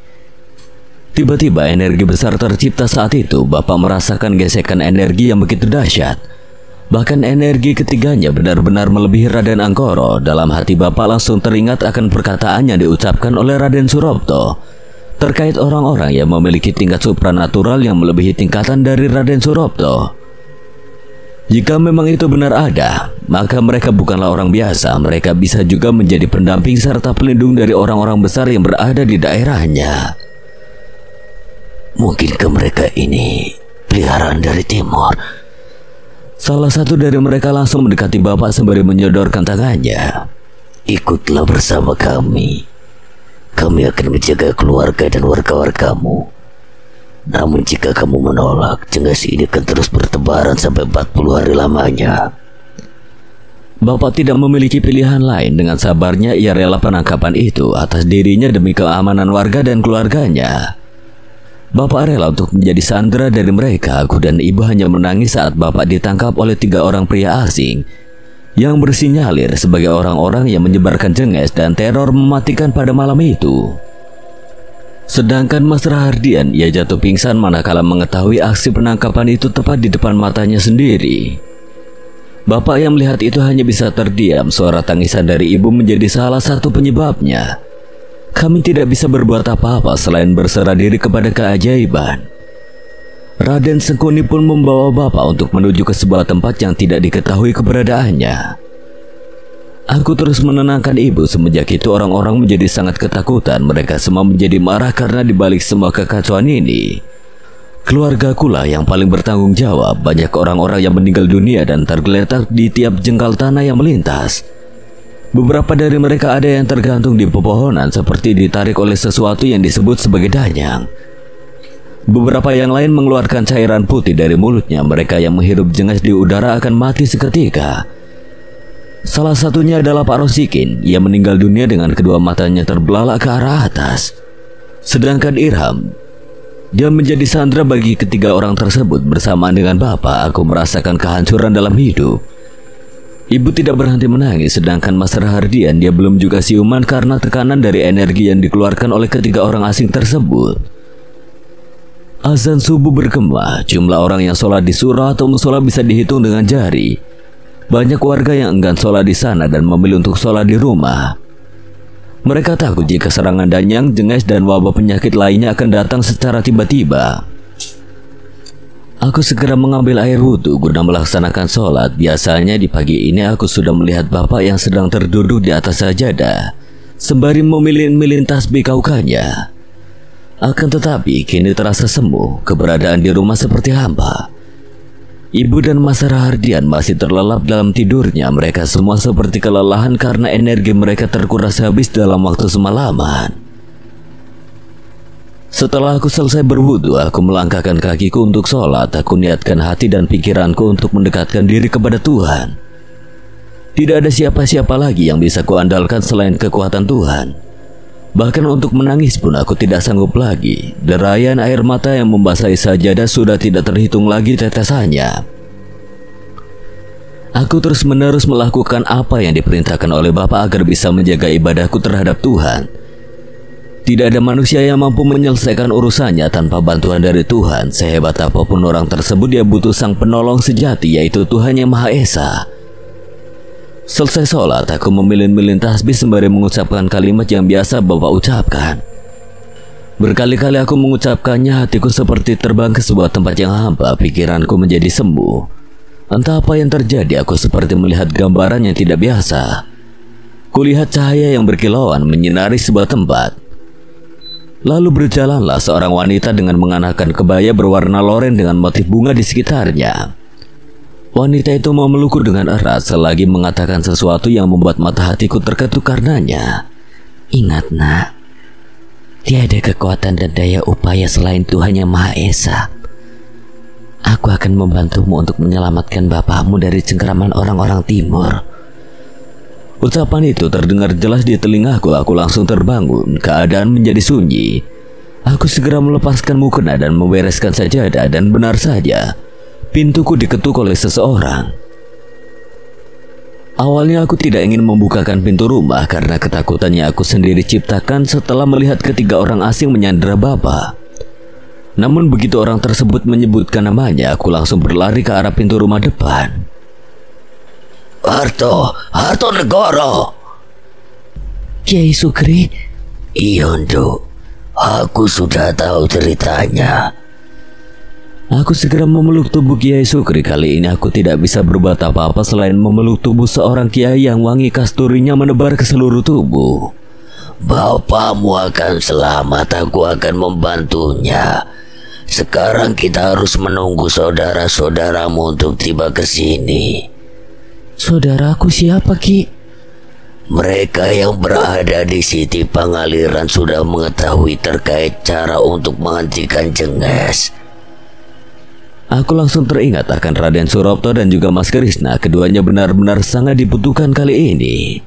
Tiba-tiba energi besar tercipta saat itu. Bapak merasakan gesekan energi yang begitu dahsyat. Bahkan energi ketiganya benar-benar melebihi Raden Anggoro. Dalam hati bapak langsung teringat akan perkataan yang diucapkan oleh Raden Surapto terkait orang-orang yang memiliki tingkat supranatural yang melebihi tingkatan dari Raden Surapto. Jika memang itu benar ada, maka mereka bukanlah orang biasa. Mereka bisa juga menjadi pendamping serta pelindung dari orang-orang besar yang berada di daerahnya. Mungkinkah mereka ini peliharaan dari timur? Salah satu dari mereka langsung mendekati bapak sembari menyodorkan tangannya. Ikutlah bersama kami. Kami akan menjaga keluarga dan warga-wargamu. Namun jika kamu menolak, jenghes ini akan terus bertebaran sampai 40 hari lamanya. Bapak tidak memiliki pilihan lain. Dengan sabarnya ia rela penangkapan itu atas dirinya demi keamanan warga dan keluarganya. Bapak rela untuk menjadi sandera dari mereka. Aku dan ibu hanya menangis saat bapak ditangkap oleh 3 orang pria asing yang bersinyalir sebagai orang-orang yang menyebarkan jenghes dan teror mematikan pada malam itu. Sedangkan Mas Rahardian, ia jatuh pingsan manakala mengetahui aksi penangkapan itu tepat di depan matanya sendiri. Bapak yang melihat itu hanya bisa terdiam. Suara tangisan dari ibu menjadi salah satu penyebabnya. Kami tidak bisa berbuat apa-apa selain berserah diri kepada keajaiban. Raden Sengkuni pun membawa bapak untuk menuju ke sebuah tempat yang tidak diketahui keberadaannya. Aku terus menenangkan ibu. Semenjak itu orang-orang menjadi sangat ketakutan. Mereka semua menjadi marah karena dibalik semua kekacauan ini, keluargaku lah yang paling bertanggung jawab. Banyak orang-orang yang meninggal dunia dan tergeletak di tiap jengkal tanah yang melintas. Beberapa dari mereka ada yang tergantung di pepohonan seperti ditarik oleh sesuatu yang disebut sebagai danyang. Beberapa yang lain mengeluarkan cairan putih dari mulutnya. Mereka yang menghirup jenghes di udara akan mati seketika. Salah satunya adalah Pak Rosikin. Ia meninggal dunia dengan kedua matanya terbelalak ke arah atas. Sedangkan Irham, dia menjadi sandera bagi ketiga orang tersebut. Bersamaan dengan bapak, aku merasakan kehancuran dalam hidup. Ibu tidak berhenti menangis, sedangkan Mas Rahardian, dia belum juga siuman karena tekanan dari energi yang dikeluarkan oleh ketiga orang asing tersebut. Azan subuh bergema. Jumlah orang yang sholat di surah atau musola bisa dihitung dengan jari. Banyak warga yang enggan sholat di sana dan memilih untuk sholat di rumah. Mereka takut jika serangan danyang, jenges, dan wabah penyakit lainnya akan datang secara tiba-tiba. Aku segera mengambil air wudhu guna melaksanakan sholat. Biasanya di pagi ini aku sudah melihat bapak yang sedang terduduk di atas sajadah sembari memilin-milin tasbih kaukannya. Akan tetapi kini terasa semu, keberadaan di rumah seperti hampa. Ibu dan Mas Rahardian masih terlelap dalam tidurnya. Mereka semua seperti kelelahan karena energi mereka terkuras habis dalam waktu semalaman. Setelah aku selesai berwudu, aku melangkahkan kakiku untuk sholat. Aku niatkan hati dan pikiranku untuk mendekatkan diri kepada Tuhan. Tidak ada siapa-siapa lagi yang bisa kuandalkan selain kekuatan Tuhan. Bahkan untuk menangis pun aku tidak sanggup lagi. Derayan air mata yang membasahi sajadah sudah tidak terhitung lagi tetesannya. Aku terus-menerus melakukan apa yang diperintahkan oleh Bapak agar bisa menjaga ibadahku terhadap Tuhan. Tidak ada manusia yang mampu menyelesaikan urusannya tanpa bantuan dari Tuhan. Sehebat apapun orang tersebut, dia butuh sang penolong sejati, yaitu Tuhan Yang Maha Esa. Selesai sholat, aku memilin-milin tasbih sembari mengucapkan kalimat yang biasa Bapak ucapkan. Berkali-kali aku mengucapkannya, hatiku seperti terbang ke sebuah tempat yang hampa. Pikiranku menjadi semu. Entah apa yang terjadi, aku seperti melihat gambaran yang tidak biasa. Kulihat cahaya yang berkilauan menyinari sebuah tempat. Lalu berjalanlah seorang wanita dengan mengenakan kebaya berwarna loren dengan motif bunga di sekitarnya. Wanita itu memelukku dengan erat selagi mengatakan sesuatu yang membuat mata hatiku terketuk karenanya. Ingat nak, tiada kekuatan dan daya upaya selain Tuhan Yang Maha Esa. Aku akan membantumu untuk menyelamatkan bapakmu dari cengkeraman orang-orang timur. Ucapan itu terdengar jelas di telingaku. Aku langsung terbangun. Keadaan menjadi sunyi. Aku segera melepaskan mukena dan membereskan sajadah, dan benar saja pintuku diketuk oleh seseorang. Awalnya aku tidak ingin membukakan pintu rumah karena ketakutannya aku sendiri ciptakan setelah melihat ketiga orang asing menyandera Bapak. Namun begitu orang tersebut menyebutkan namanya, aku langsung berlari ke arah pintu rumah depan. Hartonegoro. Kiai Sukri? Iya, Nduk. Aku sudah tahu ceritanya. Aku segera memeluk tubuh Kiai Sukri. Kali ini aku tidak bisa berbuat apa-apa selain memeluk tubuh seorang kiai yang wangi kasturinya menebar ke seluruh tubuh. Bapakmu akan selamat, aku akan membantunya. Sekarang kita harus menunggu saudara-saudaramu untuk tiba ke sini. Saudaraku siapa, Ki? Mereka yang berada di Siti Pangaliran sudah mengetahui terkait cara untuk menghentikan jenges. Aku langsung teringat akan Raden Surapto dan juga Mas Krishna. Keduanya benar-benar sangat dibutuhkan kali ini.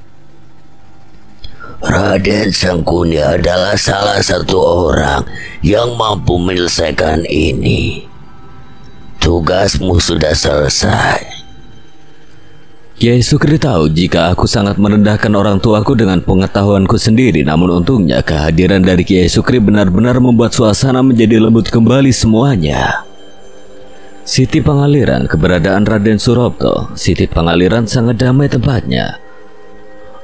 Raden Sangkuni adalah salah satu orang yang mampu menyelesaikan ini. Tugasmu sudah selesai. Kiai Sukri tahu jika aku sangat merendahkan orang tuaku dengan pengetahuanku sendiri. Namun untungnya kehadiran dari Kiai Sukri benar-benar membuat suasana menjadi lembut kembali semuanya. Siti Pangaliran, keberadaan Raden Surapto. Siti Pangaliran sangat damai tempatnya.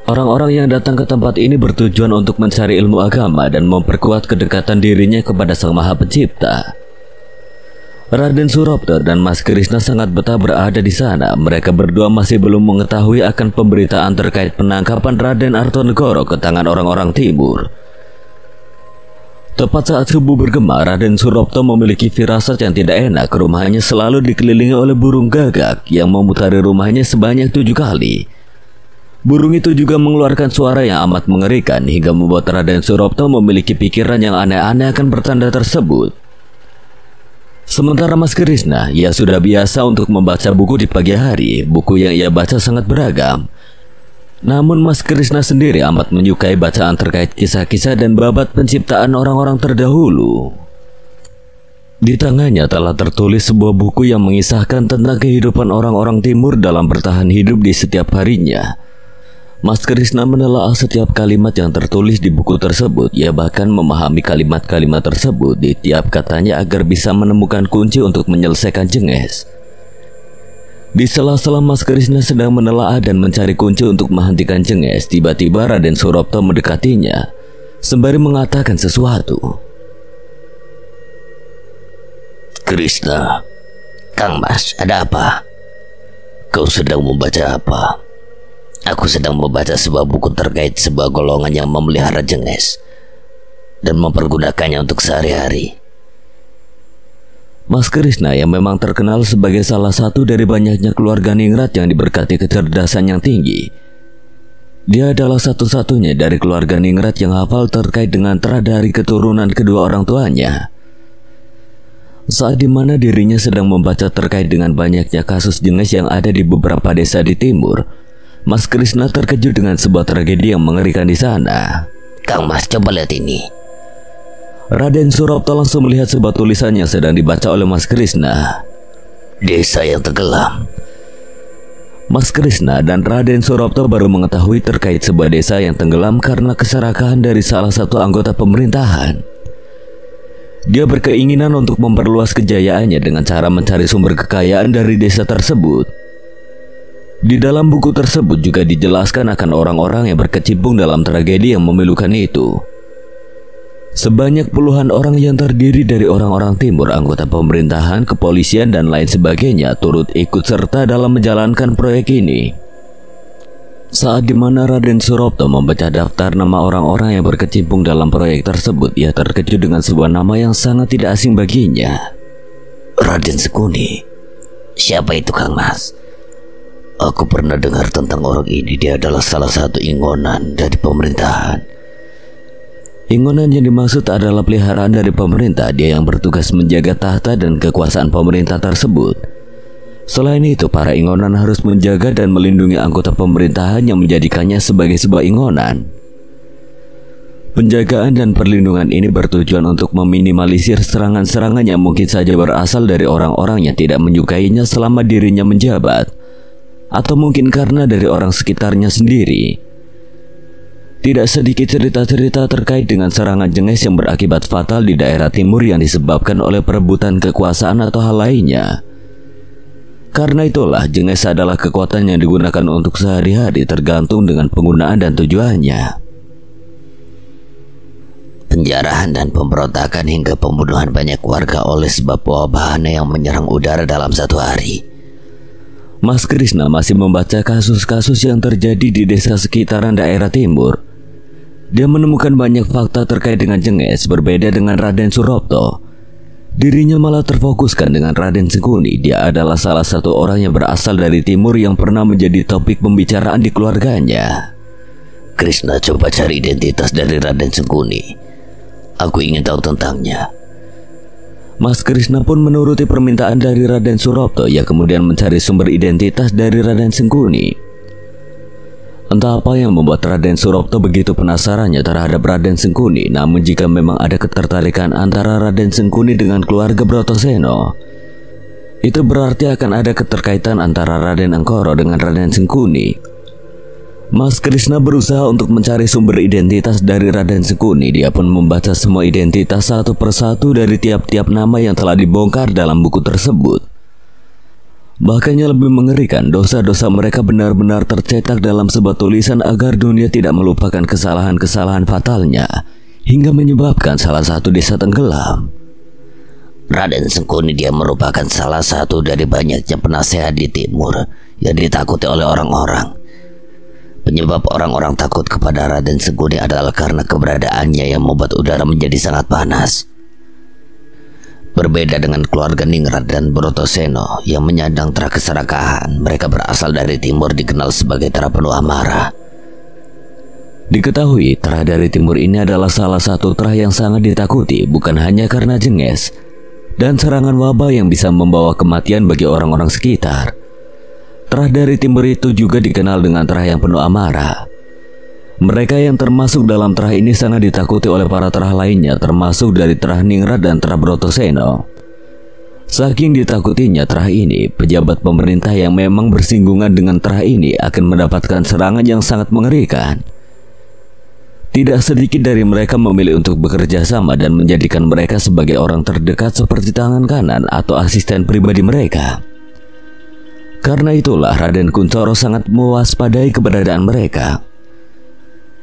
Orang-orang yang datang ke tempat ini bertujuan untuk mencari ilmu agama dan memperkuat kedekatan dirinya kepada Sang Maha Pencipta. Raden Surapto dan Mas Krishna sangat betah berada di sana. Mereka berdua masih belum mengetahui akan pemberitaan terkait penangkapan Raden Hartonegoro ke tangan orang-orang timur. Tepat saat subuh bergema, Raden Surapto memiliki firasat yang tidak enak. Rumahnya selalu dikelilingi oleh burung gagak yang memutari rumahnya sebanyak 7 kali. Burung itu juga mengeluarkan suara yang amat mengerikan hingga membuat Raden Surapto memiliki pikiran yang aneh-aneh akan pertanda tersebut. Sementara Mas Krishna, ia sudah biasa untuk membaca buku di pagi hari. Buku yang ia baca sangat beragam. Namun Mas Krishna sendiri amat menyukai bacaan terkait kisah-kisah dan babat penciptaan orang-orang terdahulu. Di tangannya telah tertulis sebuah buku yang mengisahkan tentang kehidupan orang-orang timur dalam bertahan hidup di setiap harinya. Mas Krishna menelaah setiap kalimat yang tertulis di buku tersebut. Ia bahkan memahami kalimat-kalimat tersebut di tiap katanya agar bisa menemukan kunci untuk menyelesaikan jenges. Di sela-sela Mas Krishna sedang menelaah dan mencari kunci untuk menghentikan Cenges, tiba-tiba Raden Suropto mendekatinya sembari mengatakan sesuatu. Krishna, Kang Mas, ada apa? Kau sedang membaca apa? Aku sedang membaca sebuah buku terkait sebuah golongan yang memelihara Cenges dan mempergunakannya untuk sehari-hari. Mas Krishna yang memang terkenal sebagai salah satu dari banyaknya keluarga ningrat yang diberkati kecerdasan yang tinggi. Dia adalah satu-satunya dari keluarga ningrat yang hafal terkait dengan terah dari keturunan kedua orang tuanya. Saat dimana dirinya sedang membaca terkait dengan banyaknya kasus Cenges yang ada di beberapa desa di timur, Mas Krishna terkejut dengan sebuah tragedi yang mengerikan di sana. Kang Mas, coba lihat ini. Raden Suropto langsung melihat sebuah tulisan yang sedang dibaca oleh Mas Krishna. Desa yang tenggelam. Mas Krishna dan Raden Suropto baru mengetahui terkait sebuah desa yang tenggelam karena keserakahan dari salah satu anggota pemerintahan. Dia berkeinginan untuk memperluas kejayaannya dengan cara mencari sumber kekayaan dari desa tersebut. Di dalam buku tersebut juga dijelaskan akan orang-orang yang berkecimpung dalam tragedi yang memilukan itu. Sebanyak puluhan orang yang terdiri dari orang-orang timur, anggota pemerintahan, kepolisian, dan lain sebagainya turut ikut serta dalam menjalankan proyek ini. Saat dimana Raden Suropto membaca daftar nama orang-orang yang berkecimpung dalam proyek tersebut, ia terkejut dengan sebuah nama yang sangat tidak asing baginya. Raden Sengkuni. Siapa itu, Kang Mas? Aku pernah dengar tentang orang ini. Dia adalah salah satu ingonan dari pemerintahan. Ingonan yang dimaksud adalah peliharaan dari pemerintah. Dia yang bertugas menjaga tahta dan kekuasaan pemerintah tersebut. Selain itu, para ingonan harus menjaga dan melindungi anggota pemerintahan yang menjadikannya sebagai sebuah ingonan. Penjagaan dan perlindungan ini bertujuan untuk meminimalisir serangan-serangan yang mungkin saja berasal dari orang-orang yang tidak menyukainya selama dirinya menjabat, atau mungkin karena dari orang sekitarnya sendiri. Tidak sedikit cerita-cerita terkait dengan serangan Cenges yang berakibat fatal di daerah timur yang disebabkan oleh perebutan kekuasaan atau hal lainnya. Karena itulah Cenges adalah kekuatan yang digunakan untuk sehari-hari tergantung dengan penggunaan dan tujuannya. Penjarahan dan pemberontakan hingga pembunuhan banyak warga oleh sebab wabah yang menyerang udara dalam satu hari. Mas Krishna masih membaca kasus-kasus yang terjadi di desa sekitaran daerah timur. Dia menemukan banyak fakta terkait dengan Cenges. Berbeda dengan Raden Suropto, dirinya malah terfokuskan dengan Raden Sengkuni. Dia adalah salah satu orang yang berasal dari timur yang pernah menjadi topik pembicaraan di keluarganya. Krishna, coba cari identitas dari Raden Sengkuni. Aku ingin tahu tentangnya. Mas Krishna pun menuruti permintaan dari Raden Suropto. Ia kemudian mencari sumber identitas dari Raden Sengkuni. Entah apa yang membuat Raden Suropto begitu penasarannya terhadap Raden Sengkuni. Namun jika memang ada ketertarikan antara Raden Sengkuni dengan keluarga Brotoseno, itu berarti akan ada keterkaitan antara Raden Angkoro dengan Raden Sengkuni. Mas Krishna berusaha untuk mencari sumber identitas dari Raden Sengkuni. Dia pun membaca semua identitas satu persatu dari tiap-tiap nama yang telah dibongkar dalam buku tersebut. Bahkan yang lebih mengerikan, dosa-dosa mereka benar-benar tercetak dalam sebuah tulisan agar dunia tidak melupakan kesalahan-kesalahan fatalnya hingga menyebabkan salah satu desa tenggelam. Raden Sengkuni, dia merupakan salah satu dari banyaknya penasehat di timur yang ditakuti oleh orang-orang. Penyebab orang-orang takut kepada Raden Sengkuni adalah karena keberadaannya yang membuat udara menjadi sangat panas. Berbeda dengan keluarga Ningrat dan Brotoseno yang menyandang terah keserakahan, mereka berasal dari timur dikenal sebagai terah penuh amarah. Diketahui terah dari timur ini adalah salah satu terah yang sangat ditakuti, bukan hanya karena Cenges dan serangan wabah yang bisa membawa kematian bagi orang-orang sekitar. Terah dari timur itu juga dikenal dengan terah yang penuh amarah. Mereka yang termasuk dalam terah ini sangat ditakuti oleh para terah lainnya, termasuk dari terah Ningrat dan terah Brotoseno. Saking ditakutinya terah ini, pejabat pemerintah yang memang bersinggungan dengan terah ini akan mendapatkan serangan yang sangat mengerikan. Tidak sedikit dari mereka memilih untuk bekerja sama dan menjadikan mereka sebagai orang terdekat seperti tangan kanan atau asisten pribadi mereka. Karena itulah Raden Kuncoro sangat mewaspadai keberadaan mereka.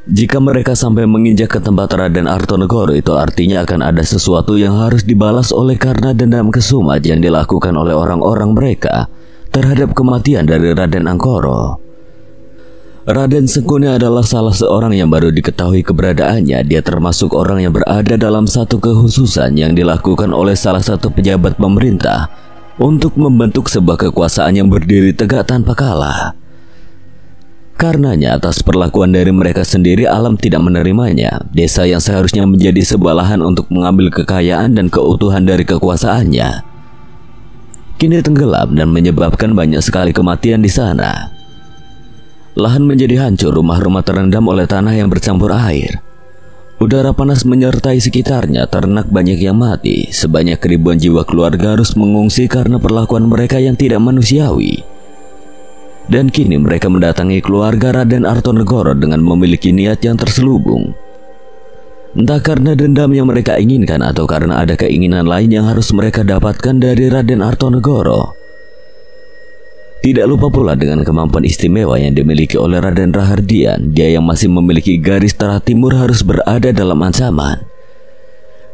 Jika mereka sampai menginjak ke tempat Raden Artonegoro, itu artinya akan ada sesuatu yang harus dibalas oleh karena dendam kesumat yang dilakukan oleh orang-orang mereka terhadap kematian dari Raden Angkoro. Raden Sengkuni adalah salah seorang yang baru diketahui keberadaannya. Dia termasuk orang yang berada dalam satu kekhususan yang dilakukan oleh salah satu pejabat pemerintah untuk membentuk sebuah kekuasaan yang berdiri tegak tanpa kalah. Karenanya atas perlakuan dari mereka sendiri, alam tidak menerimanya. Desa yang seharusnya menjadi sebuah lahan untuk mengambil kekayaan dan keutuhan dari kekuasaannya kini tenggelam dan menyebabkan banyak sekali kematian di sana. Lahan menjadi hancur, rumah-rumah terendam oleh tanah yang bercampur air. Udara panas menyertai sekitarnya, ternak banyak yang mati. Sebanyak ribuan jiwa keluarga harus mengungsi karena perlakuan mereka yang tidak manusiawi. Dan kini mereka mendatangi keluarga Raden Artonegoro dengan memiliki niat yang terselubung. Entah karena dendam yang mereka inginkan atau karena ada keinginan lain yang harus mereka dapatkan dari Raden Artonegoro. Tidak lupa pula dengan kemampuan istimewa yang dimiliki oleh Raden Rahardian, dia yang masih memiliki garis Tara Timur harus berada dalam ancaman.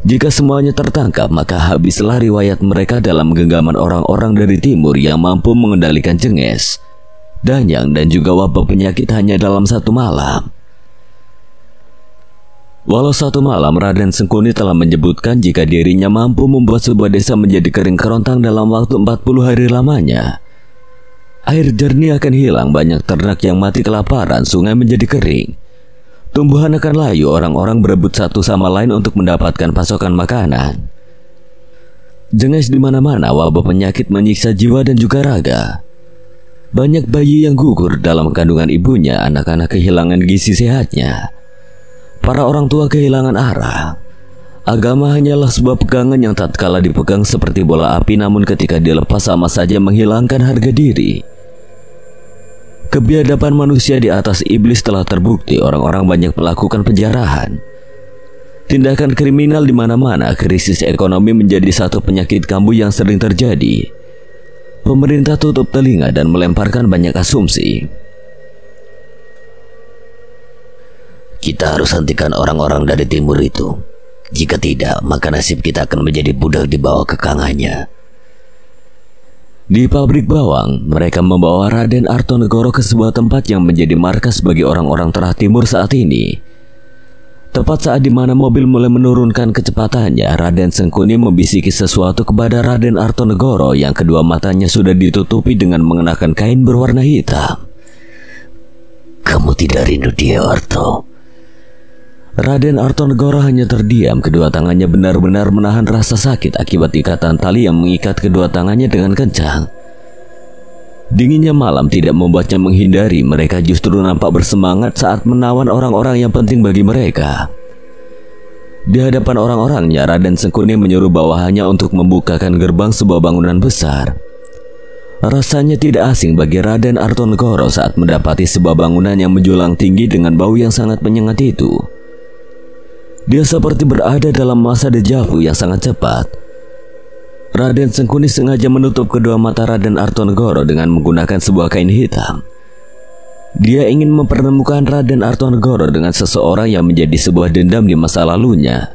Jika semuanya tertangkap, maka habislah riwayat mereka dalam genggaman orang-orang dari timur yang mampu mengendalikan jenges, danyang, dan juga wabah penyakit hanya dalam satu malam. Walau satu malam Raden Sengkuni telah menyebutkan jika dirinya mampu membuat sebuah desa menjadi kering kerontang dalam waktu 40 hari lamanya. Air jernih akan hilang, banyak ternak yang mati kelaparan, sungai menjadi kering, tumbuhan akan layu, orang-orang berebut satu sama lain untuk mendapatkan pasokan makanan. Jenges di mana-mana, wabah penyakit menyiksa jiwa dan juga raga. Banyak bayi yang gugur dalam kandungan ibunya, anak-anak kehilangan gizi sehatnya. Para orang tua kehilangan arah. Agama hanyalah sebuah pegangan yang tatkala dipegang seperti bola api, namun ketika dilepas sama saja menghilangkan harga diri. Kebiadaban manusia di atas iblis telah terbukti. Orang-orang banyak melakukan penjarahan, tindakan kriminal di mana-mana. Krisis ekonomi menjadi satu penyakit kambuh yang sering terjadi. Pemerintah tutup telinga dan melemparkan banyak asumsi. Kita harus hentikan orang-orang dari timur itu. Jika tidak, maka nasib kita akan menjadi budak di bawah kekangannya. Di pabrik bawang, mereka membawa Raden Artonegoro ke sebuah tempat yang menjadi markas bagi orang-orang Tara Timur saat ini. Tepat saat dimana mobil mulai menurunkan kecepatannya, Raden Sengkuni membisiki sesuatu kepada Raden Artonegoro yang kedua matanya sudah ditutupi dengan mengenakan kain berwarna hitam. Kamu tidak rindu dia, Arto? Raden Artonegoro hanya terdiam. Kedua tangannya benar-benar menahan rasa sakit akibat ikatan tali yang mengikat kedua tangannya dengan kencang. Dinginnya malam tidak membuatnya menghindari. Mereka justru nampak bersemangat saat menawan orang-orang yang penting bagi mereka. Di hadapan orang-orangnya, Raden Sengkuni menyuruh bawahannya untuk membukakan gerbang sebuah bangunan besar. Rasanya tidak asing bagi Raden Artonegoro saat mendapati sebuah bangunan yang menjulang tinggi dengan bau yang sangat menyengat itu. Dia seperti berada dalam masa dejavu yang sangat cepat. Raden Sengkuni sengaja menutup kedua mata Raden Artonegoro dengan menggunakan sebuah kain hitam. Dia ingin mempertemukan Raden Artonegoro dengan seseorang yang menjadi sebuah dendam di masa lalunya.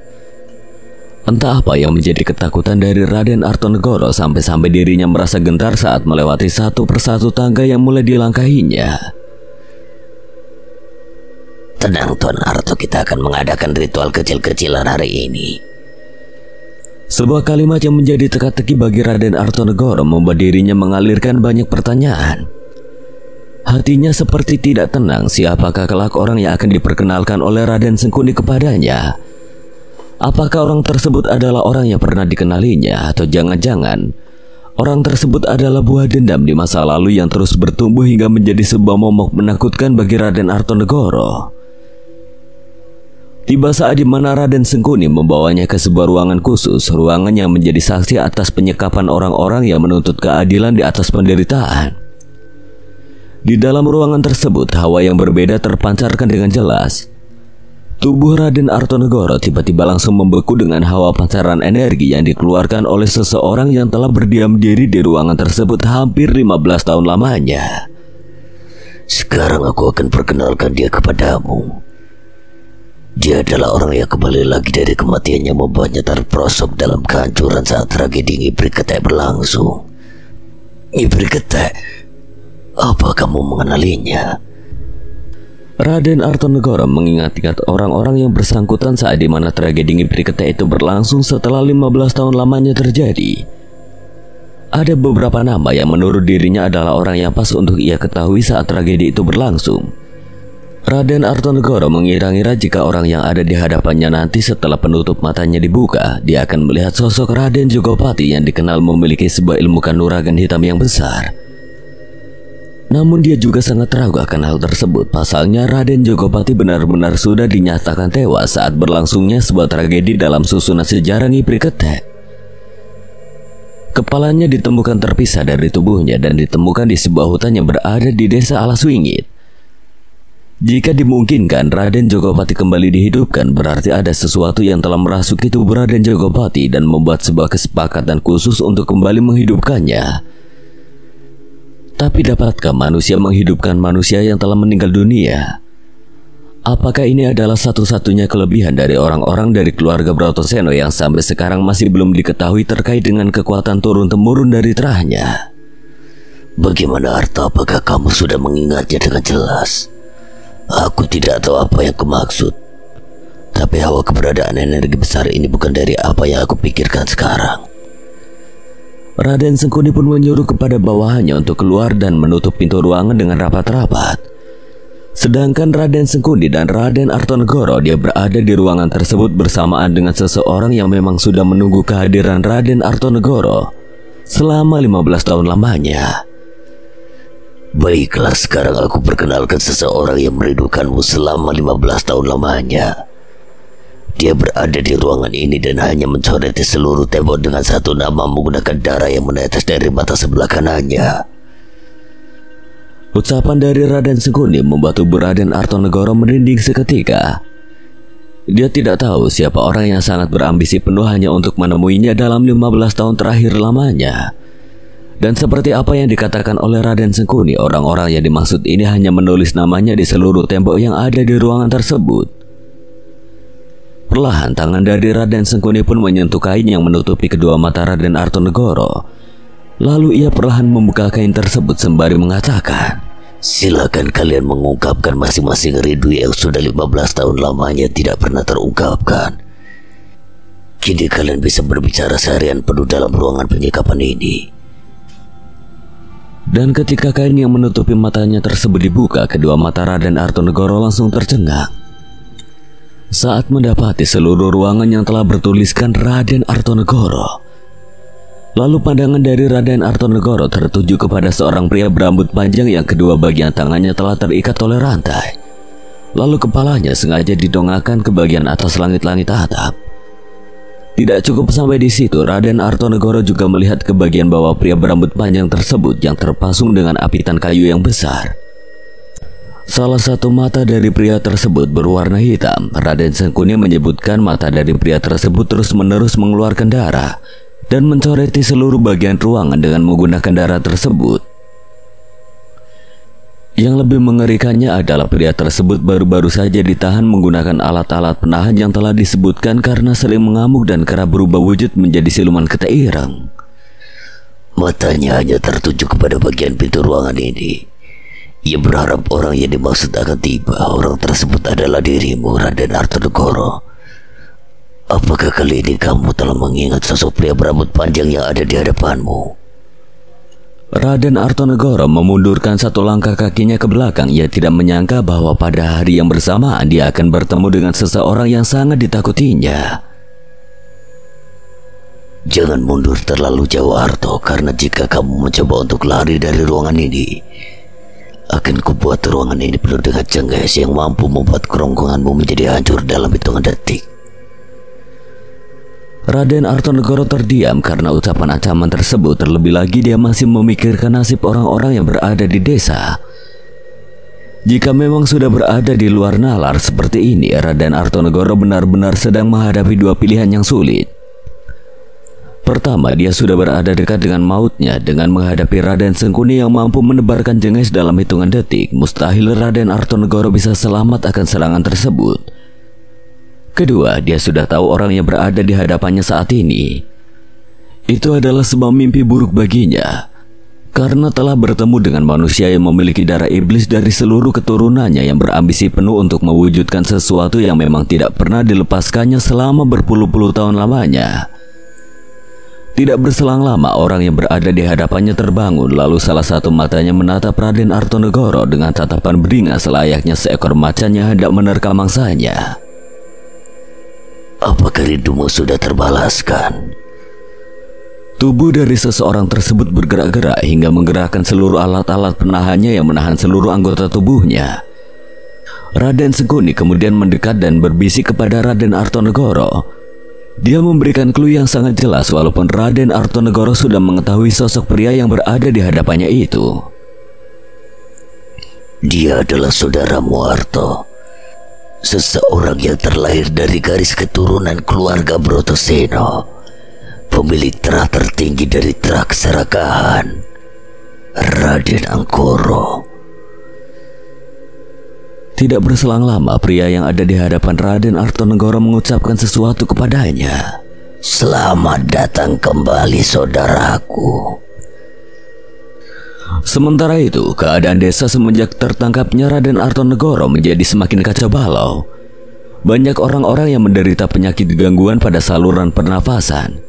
Entah apa yang menjadi ketakutan dari Raden Artonegoro sampai-sampai dirinya merasa gentar saat melewati satu persatu tangga yang mulai dilangkahinya. Tenang Tuan Arto, kita akan mengadakan ritual kecil-kecilan hari ini. Sebuah kalimat yang menjadi teka-teki bagi Raden Artonegoro membuat dirinya mengalirkan banyak pertanyaan. Hatinya seperti tidak tenang. Siapakah kelak orang yang akan diperkenalkan oleh Raden Sengkuni kepadanya? Apakah orang tersebut adalah orang yang pernah dikenalinya, atau jangan-jangan orang tersebut adalah buah dendam di masa lalu yang terus bertumbuh hingga menjadi sebuah momok menakutkan bagi Raden Artonegoro? Tiba saat di mana Raden Sengkuni membawanya ke sebuah ruangan khusus, ruangan yang menjadi saksi atas penyekapan orang-orang yang menuntut keadilan di atas penderitaan. Di dalam ruangan tersebut, hawa yang berbeda terpancarkan dengan jelas. Tubuh Raden Artonegoro tiba-tiba langsung membeku dengan hawa pancaran energi yang dikeluarkan oleh seseorang yang telah berdiam diri di ruangan tersebut hampir 15 tahun lamanya. Sekarang aku akan perkenalkan dia kepadamu. Dia adalah orang yang kembali lagi dari kematiannya membuatnya terperosok dalam kehancuran saat tragedi Ngibri Ketek berlangsung. Ngibri Ketek, apa kamu mengenalinya? Raden Artonegoro mengingat-ingat orang-orang yang bersangkutan saat di mana tragedi Ngibri Ketek itu berlangsung setelah 15 tahun lamanya terjadi. Ada beberapa nama yang menurut dirinya adalah orang yang pas untuk ia ketahui saat tragedi itu berlangsung. Raden Artonegoro mengira-ngira jika orang yang ada di hadapannya nanti setelah penutup matanya dibuka, dia akan melihat sosok Raden Jogopati yang dikenal memiliki sebuah ilmu kanuragan hitam yang besar. Namun dia juga sangat ragu akan hal tersebut. Pasalnya Raden Jogopati benar-benar sudah dinyatakan tewas saat berlangsungnya sebuah tragedi dalam susunan sejarah Ngibri Ketek. Kepalanya ditemukan terpisah dari tubuhnya dan ditemukan di sebuah hutan yang berada di desa Alaswingit. Jika dimungkinkan Raden Jogopati kembali dihidupkan, berarti ada sesuatu yang telah merasuki tubuh Raden Jogopati dan membuat sebuah kesepakatan khusus untuk kembali menghidupkannya. Tapi dapatkah manusia menghidupkan manusia yang telah meninggal dunia? Apakah ini adalah satu-satunya kelebihan dari orang-orang dari keluarga Bratasena yang sampai sekarang masih belum diketahui terkait dengan kekuatan turun-temurun dari terahnya? Bagaimana Arta, apakah kamu sudah mengingatnya dengan jelas? Aku tidak tahu apa yang kumaksud. Tapi hawa keberadaan energi besar ini bukan dari apa yang aku pikirkan sekarang. Raden Sengkuni pun menyuruh kepada bawahannya untuk keluar dan menutup pintu ruangan dengan rapat-rapat. Sedangkan Raden Sengkuni dan Raden Artonegoro dia berada di ruangan tersebut bersamaan dengan seseorang yang memang sudah menunggu kehadiran Raden Artonegoro selama 15 tahun lamanya. Baiklah, sekarang aku perkenalkan seseorang yang merindukanmu selama 15 tahun lamanya. Dia berada di ruangan ini dan hanya mencoreti seluruh tembok dengan satu nama menggunakan darah yang menetes dari mata sebelah kanannya. Ucapan dari Raden Sengkuni membuat tubuh Raden Artonegoro merinding seketika. Dia tidak tahu siapa orang yang sangat berambisi penuh hanya untuk menemuinya dalam 15 tahun terakhir lamanya. Dan seperti apa yang dikatakan oleh Raden Sengkuni, orang-orang yang dimaksud ini hanya menulis namanya di seluruh tembok yang ada di ruangan tersebut. Perlahan tangan dari Raden Sengkuni pun menyentuh kain yang menutupi kedua mata Raden Artonegoro. Lalu ia perlahan membuka kain tersebut sembari mengatakan, silakan kalian mengungkapkan masing-masing rindu yang sudah 15 tahun lamanya tidak pernah terungkapkan. Kini kalian bisa berbicara seharian penuh dalam ruangan penyikapan ini. Dan ketika kain yang menutupi matanya tersebut dibuka, kedua mata Raden Artonegoro langsung tercengang saat mendapati seluruh ruangan yang telah bertuliskan Raden Artonegoro. Lalu pandangan dari Raden Artonegoro tertuju kepada seorang pria berambut panjang yang kedua bagian tangannya telah terikat oleh rantai. Lalu kepalanya sengaja didongakkan ke bagian atas langit-langit atap. Tidak cukup sampai di situ, Raden Artonegoro juga melihat ke bagian bawah pria berambut panjang tersebut yang terpasung dengan apitan kayu yang besar. Salah satu mata dari pria tersebut berwarna hitam. Raden Sengkuni menyebutkan mata dari pria tersebut terus-menerus mengeluarkan darah dan mencoreti seluruh bagian ruangan dengan menggunakan darah tersebut. Yang lebih mengerikannya adalah pria tersebut baru-baru saja ditahan menggunakan alat-alat penahan yang telah disebutkan karena sering mengamuk dan kerap berubah wujud menjadi siluman ketek ireng. Matanya hanya tertuju kepada bagian pintu ruangan ini. Ia berharap orang yang dimaksud akan tiba. Orang tersebut adalah dirimu, Raden Artonegoro. Apakah kali ini kamu telah mengingat sosok pria berambut panjang yang ada di hadapanmu? Raden Artonegoro memundurkan satu langkah kakinya ke belakang. Ia tidak menyangka bahwa pada hari yang bersamaan dia akan bertemu dengan seseorang yang sangat ditakutinya. Jangan mundur terlalu jauh, Arto, karena jika kamu mencoba untuk lari dari ruangan ini, akan kubuat ruangan ini penuh dengan cengges yang mampu membuat kerongkonganmu menjadi hancur dalam hitungan detik. Raden Artonegoro terdiam karena ucapan ancaman tersebut. Terlebih lagi dia masih memikirkan nasib orang-orang yang berada di desa. Jika memang sudah berada di luar nalar seperti ini, Raden Artonegoro benar-benar sedang menghadapi dua pilihan yang sulit. Pertama, dia sudah berada dekat dengan mautnya. Dengan menghadapi Raden Sengkuni yang mampu menebarkan jenghes dalam hitungan detik, mustahil Raden Artonegoro bisa selamat akan serangan tersebut. Kedua, dia sudah tahu orang yang berada di hadapannya saat ini. Itu adalah sebuah mimpi buruk baginya, karena telah bertemu dengan manusia yang memiliki darah iblis dari seluruh keturunannya yang berambisi penuh untuk mewujudkan sesuatu yang memang tidak pernah dilepaskannya selama berpuluh-puluh tahun lamanya. Tidak berselang lama, orang yang berada di hadapannya terbangun, lalu salah satu matanya menatap Raden Artonegoro dengan tatapan beringas layaknya seekor macan yang hendak menerkam mangsanya. Apakah rindumu sudah terbalaskan? Tubuh dari seseorang tersebut bergerak-gerak hingga menggerakkan seluruh alat-alat penahannya yang menahan seluruh anggota tubuhnya. Raden Sengkuni kemudian mendekat dan berbisik kepada Raden Artonegoro. Dia memberikan clue yang sangat jelas walaupun Raden Artonegoro sudah mengetahui sosok pria yang berada di hadapannya itu. Dia adalah saudaramu Arto, seseorang yang terlahir dari garis keturunan keluarga Brotoseno, pemilik terah tertinggi dari terah keserakahan, Raden Angkoro. Tidak berselang lama, pria yang ada di hadapan Raden Artonegoro mengucapkan sesuatu kepadanya. Selamat datang kembali saudaraku. Sementara itu, keadaan desa semenjak tertangkapnya Raden Artonegoro menjadi semakin kacau balau. Banyak orang-orang yang menderita penyakit gangguan pada saluran pernafasan.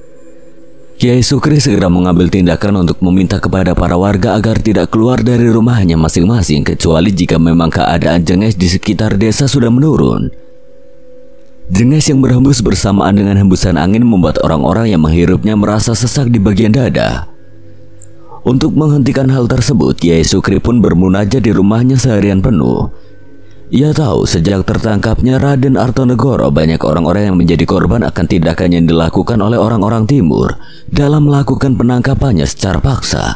Kiai Sukri segera mengambil tindakan untuk meminta kepada para warga agar tidak keluar dari rumahnya masing-masing kecuali jika memang keadaan jenghes di sekitar desa sudah menurun. Jenghes yang berhembus bersamaan dengan hembusan angin membuat orang-orang yang menghirupnya merasa sesak di bagian dada. Untuk menghentikan hal tersebut, Kiai Sukri pun bermunajat di rumahnya seharian penuh. Ia tahu sejak tertangkapnya Raden Artonegoro, banyak orang-orang yang menjadi korban akan tindakan yang dilakukan oleh orang-orang timur dalam melakukan penangkapannya secara paksa.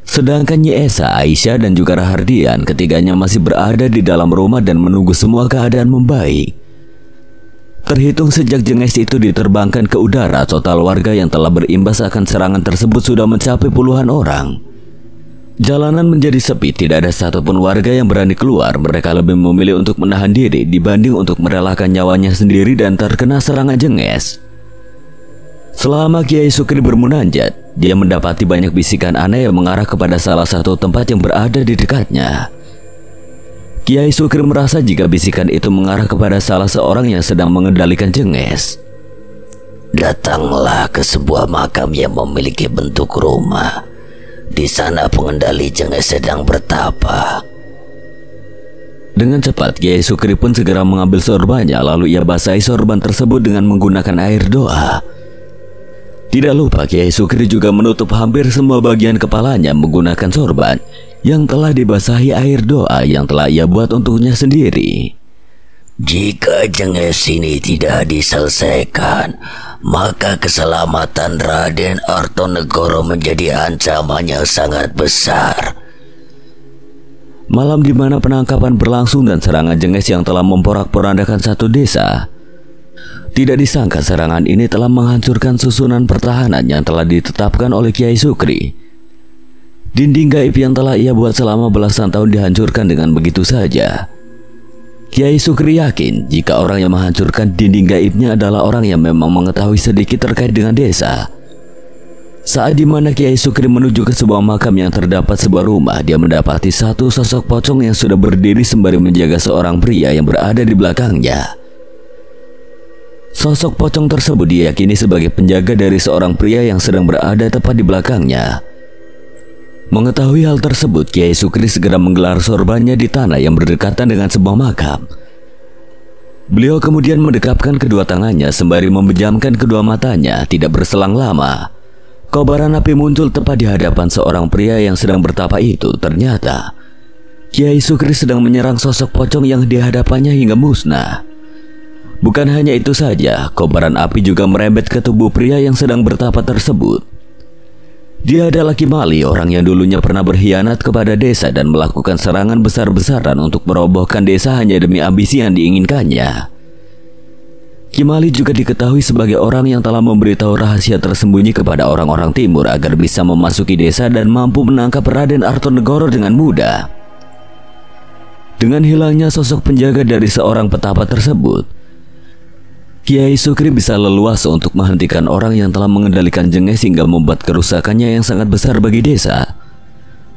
Sedangkan Nyi Esa, Aisyah dan juga Rahardian, ketiganya masih berada di dalam rumah dan menunggu semua keadaan membaik. Terhitung sejak jenghes itu diterbangkan ke udara, total warga yang telah berimbas akan serangan tersebut sudah mencapai puluhan orang. Jalanan menjadi sepi, tidak ada satupun warga yang berani keluar. Mereka lebih memilih untuk menahan diri dibanding untuk merelakan nyawanya sendiri dan terkena serangan jenghes. Selama Kiai Sukri bermunajat, dia mendapati banyak bisikan aneh yang mengarah kepada salah satu tempat yang berada di dekatnya. Kiai Sukri merasa jika bisikan itu mengarah kepada salah seorang yang sedang mengendalikan jenghes. Datanglah ke sebuah makam yang memiliki bentuk rumah. Di sana pengendali jenghes sedang bertapa. Dengan cepat, Kiai Sukri pun segera mengambil sorbannya, lalu ia basahi sorban tersebut dengan menggunakan air doa. Tidak lupa, Kiai Sukri juga menutup hampir semua bagian kepalanya menggunakan sorban yang telah dibasahi air doa yang telah ia buat untuknya sendiri. Jika jenghes ini tidak diselesaikan, maka keselamatan Raden Artonegoro menjadi ancaman yang sangat besar. Malam di mana penangkapan berlangsung dan serangan jenghes yang telah memporak-porandakan satu desa. Tidak disangka serangan ini telah menghancurkan susunan pertahanan yang telah ditetapkan oleh Kiai Sukri. Dinding gaib yang telah ia buat selama belasan tahun dihancurkan dengan begitu saja. Kiai Sukri yakin jika orang yang menghancurkan dinding gaibnya adalah orang yang memang mengetahui sedikit terkait dengan desa. Saat dimana Kiai Sukri menuju ke sebuah makam yang terdapat sebuah rumah, dia mendapati satu sosok pocong yang sudah berdiri sembari menjaga seorang pria yang berada di belakangnya. Sosok pocong tersebut diyakini sebagai penjaga dari seorang pria yang sedang berada tepat di belakangnya. Mengetahui hal tersebut, Kiai Sukri segera menggelar sorbannya di tanah yang berdekatan dengan sebuah makam. Beliau kemudian mendekapkan kedua tangannya sembari memejamkan kedua matanya. Tidak berselang lama, kobaran api muncul tepat di hadapan seorang pria yang sedang bertapa itu. Ternyata Kiai Sukri sedang menyerang sosok pocong yang di hadapannya hingga musnah. Bukan hanya itu saja, kobaran api juga merembet ke tubuh pria yang sedang bertapa tersebut. Dia adalah Kimali, orang yang dulunya pernah berkhianat kepada desa dan melakukan serangan besar-besaran untuk merobohkan desa hanya demi ambisi yang diinginkannya. Kimali juga diketahui sebagai orang yang telah memberitahu rahasia tersembunyi kepada orang-orang timur agar bisa memasuki desa dan mampu menangkap Raden Artonegoro dengan mudah. Dengan hilangnya sosok penjaga dari seorang petapa tersebut, Kiai Sukri bisa leluasa untuk menghentikan orang yang telah mengendalikan Jenges hingga membuat kerusakannya yang sangat besar bagi desa.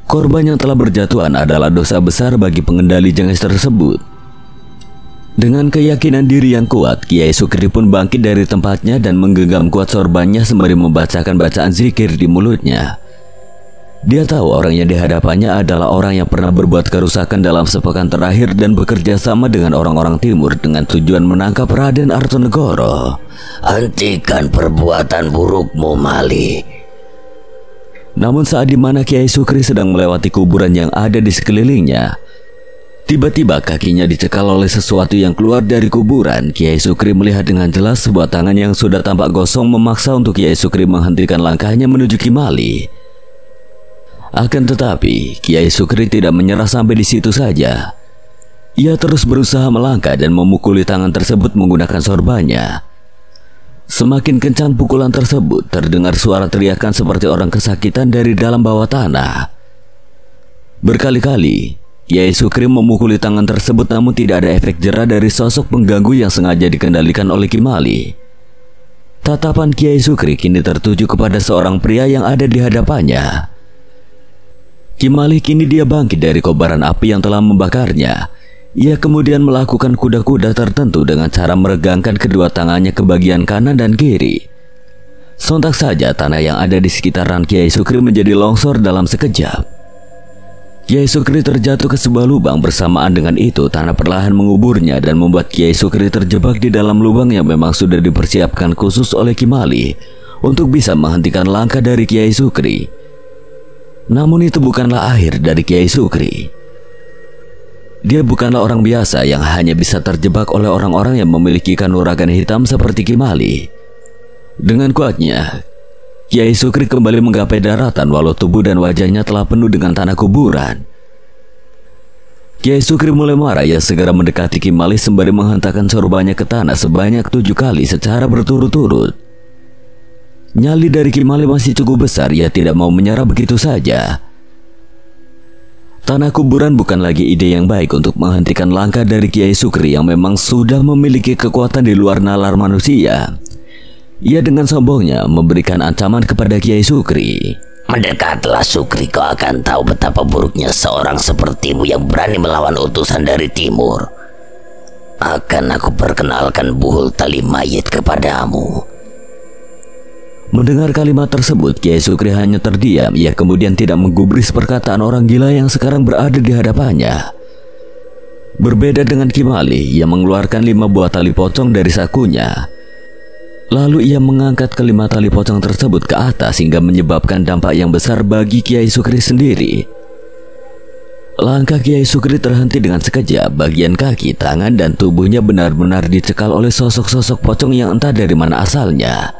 Korban yang telah berjatuhan adalah dosa besar bagi pengendali Jenges tersebut. Dengan keyakinan diri yang kuat, Kiai Sukri pun bangkit dari tempatnya dan menggenggam kuat sorbannya sembari membacakan bacaan zikir di mulutnya. Dia tahu orang yang dihadapannya adalah orang yang pernah berbuat kerusakan dalam sepekan terakhir dan bekerja sama dengan orang-orang timur dengan tujuan menangkap Raden Artonegoro. Hentikan perbuatan burukmu, Mali. Namun saat dimana Kiai Sukri sedang melewati kuburan yang ada di sekelilingnya, tiba-tiba kakinya dicekal oleh sesuatu yang keluar dari kuburan. Kiai Sukri melihat dengan jelas sebuah tangan yang sudah tampak gosong memaksa untuk Kiai Sukri menghentikan langkahnya menuju Kimali. Akan tetapi, Kiai Sukri tidak menyerah sampai di situ saja. Ia terus berusaha melangkah dan memukuli tangan tersebut menggunakan sorbannya. Semakin kencang pukulan tersebut, terdengar suara teriakan seperti orang kesakitan dari dalam bawah tanah. Berkali-kali, Kiai Sukri memukuli tangan tersebut namun tidak ada efek jera dari sosok pengganggu yang sengaja dikendalikan oleh Kimali. Tatapan Kiai Sukri kini tertuju kepada seorang pria yang ada di hadapannya. Kimali kini dia bangkit dari kobaran api yang telah membakarnya. Ia kemudian melakukan kuda-kuda tertentu dengan cara meregangkan kedua tangannya ke bagian kanan dan kiri. Sontak saja tanah yang ada di sekitaran Kiai Sukri menjadi longsor dalam sekejap. Kiai Sukri terjatuh ke sebuah lubang. Bersamaan dengan itu tanah perlahan menguburnya dan membuat Kiai Sukri terjebak di dalam lubang yang memang sudah dipersiapkan khusus oleh Kimali untuk bisa menghentikan langkah dari Kiai Sukri. Namun itu bukanlah akhir dari Kiai Sukri. Dia bukanlah orang biasa yang hanya bisa terjebak oleh orang-orang yang memiliki kanuragan hitam seperti Kimali. Dengan kuatnya, Kiai Sukri kembali menggapai daratan walau tubuh dan wajahnya telah penuh dengan tanah kuburan. Kiai Sukri mulai marah. Ia segera mendekati Kimali sembari menghentakkan sorbannya ke tanah sebanyak 7 kali secara berturut-turut. Nyali dari Kimali masih cukup besar. Ia tidak mau menyerah begitu saja. Tanah kuburan bukan lagi ide yang baik untuk menghentikan langkah dari Kiai Sukri yang memang sudah memiliki kekuatan di luar nalar manusia. Ia dengan sombongnya memberikan ancaman kepada Kiai Sukri. Mendekatlah Sukri, kau akan tahu betapa buruknya seorang sepertimu yang berani melawan utusan dari timur. Akan aku perkenalkan buhul tali mayit kepadamu. Mendengar kalimat tersebut, Kiai Sukri hanya terdiam. Ia kemudian tidak menggubris perkataan orang gila yang sekarang berada di hadapannya. Berbeda dengan Kimali, ia mengeluarkan 5 buah tali pocong dari sakunya. Lalu ia mengangkat kelima tali pocong tersebut ke atas hingga menyebabkan dampak yang besar bagi Kiai Sukri sendiri. Langkah Kiai Sukri terhenti dengan sekejap. Bagian kaki, tangan, dan tubuhnya benar-benar dicekal oleh sosok-sosok pocong yang entah dari mana asalnya.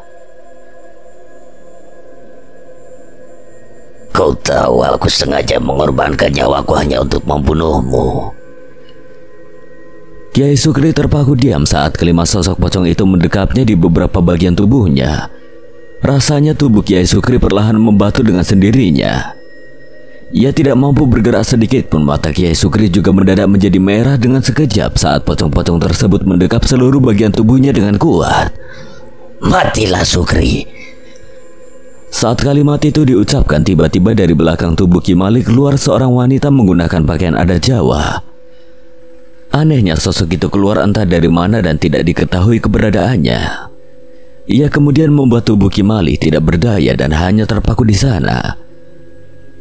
Kau tahu aku sengaja mengorbankan nyawaku hanya untuk membunuhmu. Kiai Sukri terpaku diam saat kelima sosok pocong itu mendekapnya di beberapa bagian tubuhnya. Rasanya tubuh Kiai Sukri perlahan membatu dengan sendirinya. Ia tidak mampu bergerak sedikit pun. Mata Kiai Sukri juga mendadak menjadi merah dengan sekejap saat pocong-pocong tersebut mendekap seluruh bagian tubuhnya dengan kuat. Matilah Sukri. Saat kalimat itu diucapkan, tiba-tiba dari belakang tubuh Kimali keluar seorang wanita menggunakan pakaian adat Jawa. Anehnya sosok itu keluar entah dari mana dan tidak diketahui keberadaannya. Ia kemudian membuat tubuh Kimali tidak berdaya dan hanya terpaku di sana.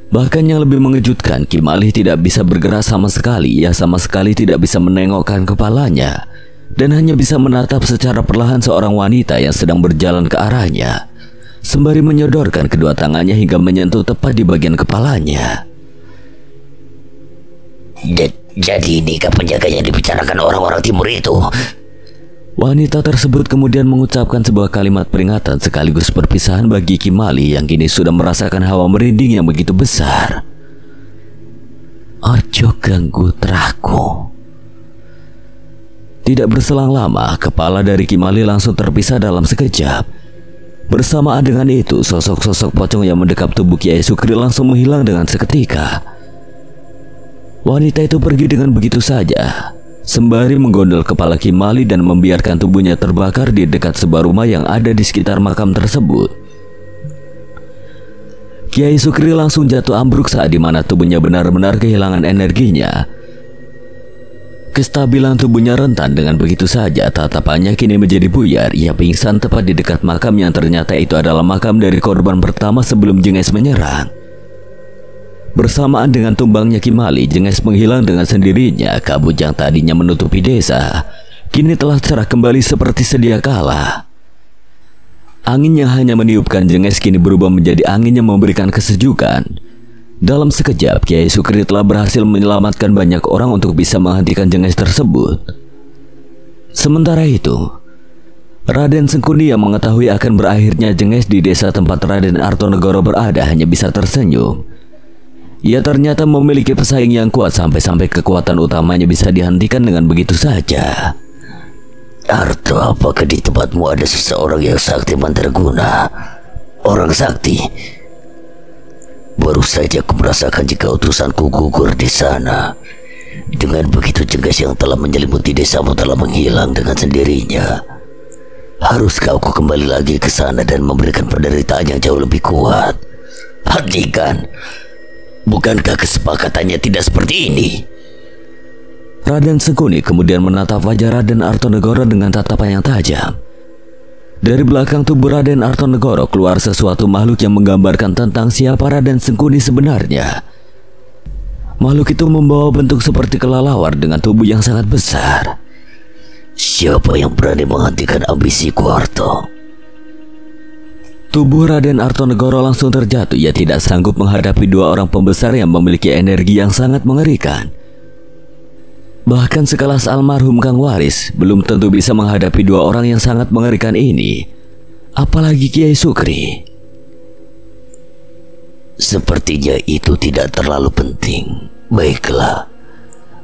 Bahkan yang lebih mengejutkan, Kimali tidak bisa bergerak sama sekali. Ia sama sekali tidak bisa menengokkan kepalanya dan hanya bisa menatap secara perlahan seorang wanita yang sedang berjalan ke arahnya, sembari menyodorkan kedua tangannya hingga menyentuh tepat di bagian kepalanya. Jadi inikah penjaga yang dibicarakan orang-orang timur itu? Wanita tersebut kemudian mengucapkan sebuah kalimat peringatan sekaligus perpisahan bagi Kimali yang kini sudah merasakan hawa merinding yang begitu besar. Ojo ganggu traku. Tidak berselang lama, kepala dari Kimali langsung terpisah dalam sekejap. Bersamaan dengan itu, sosok-sosok pocong yang mendekap tubuh Kiai Sukri langsung menghilang dengan seketika. Wanita itu pergi dengan begitu saja, sembari menggondol kepala Kimali dan membiarkan tubuhnya terbakar di dekat sebuah rumah yang ada di sekitar makam tersebut. Kiai Sukri langsung jatuh ambruk saat dimana tubuhnya benar-benar kehilangan energinya. Kestabilan tubuhnya rentan dengan begitu saja, tatapannya kini menjadi buyar. Ia pingsan tepat di dekat makam yang ternyata itu adalah makam dari korban pertama sebelum Jenges menyerang. Bersamaan dengan tumbangnya Kimali, Jenges menghilang dengan sendirinya. Kabut yang tadinya menutupi desa kini telah cerah kembali seperti sedia kala. Angin yang hanya meniupkan Jenges kini berubah menjadi angin yang memberikan kesejukan. Dalam sekejap, Kiai Sukri telah berhasil menyelamatkan banyak orang untuk bisa menghentikan Jenges tersebut. Sementara itu, Raden Sengkuni yang mengetahui akan berakhirnya Jenges di desa tempat Raden Artonegoro berada hanya bisa tersenyum. Ia ternyata memiliki pesaing yang kuat sampai-sampai kekuatan utamanya bisa dihentikan dengan begitu saja. Arto, apakah di tempatmu ada seseorang yang sakti mandraguna? Orang sakti? Baru saja aku merasakan jika utusanku gugur di sana. Dengan begitu Jenges yang telah menyelimuti desamu telah menghilang dengan sendirinya. Haruskah aku kembali lagi ke sana dan memberikan penderitaan yang jauh lebih kuat? Hentikan! Bukankah kesepakatannya tidak seperti ini? Raden Sengkuni kemudian menatap wajah Raden Artonegoro dengan tatapan yang tajam. Dari belakang tubuh Raden Artonegoro keluar sesuatu makhluk yang menggambarkan tentang siapa Raden Sengkuni sebenarnya. Makhluk itu membawa bentuk seperti kelelawar dengan tubuh yang sangat besar. Siapa yang berani menghentikan ambisiku, Arto? Tubuh Raden Artonegoro langsung terjatuh. Ia tidak sanggup menghadapi dua orang pembesar yang memiliki energi yang sangat mengerikan. Bahkan sekelas almarhum Kang Waris belum tentu bisa menghadapi dua orang yang sangat mengerikan ini. Apalagi Kiai Sukri. Sepertinya itu tidak terlalu penting. Baiklah,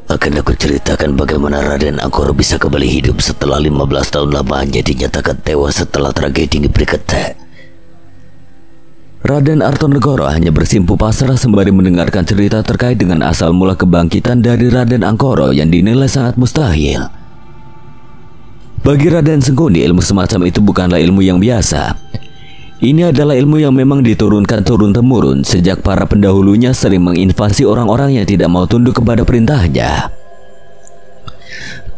akan aku ceritakan bagaimana Raden Angkoro bisa kembali hidup setelah 15 tahun lamanya dinyatakan tewas setelah tragedi Ngeprikete. Raden Artonegoro hanya bersimpu pasrah sembari mendengarkan cerita terkait dengan asal mula kebangkitan dari Raden Angkoro yang dinilai sangat mustahil. Bagi Raden Sengkuni, ilmu semacam itu bukanlah ilmu yang biasa. Ini adalah ilmu yang memang diturunkan turun-temurun sejak para pendahulunya sering menginvasi orang-orang yang tidak mau tunduk kepada perintahnya.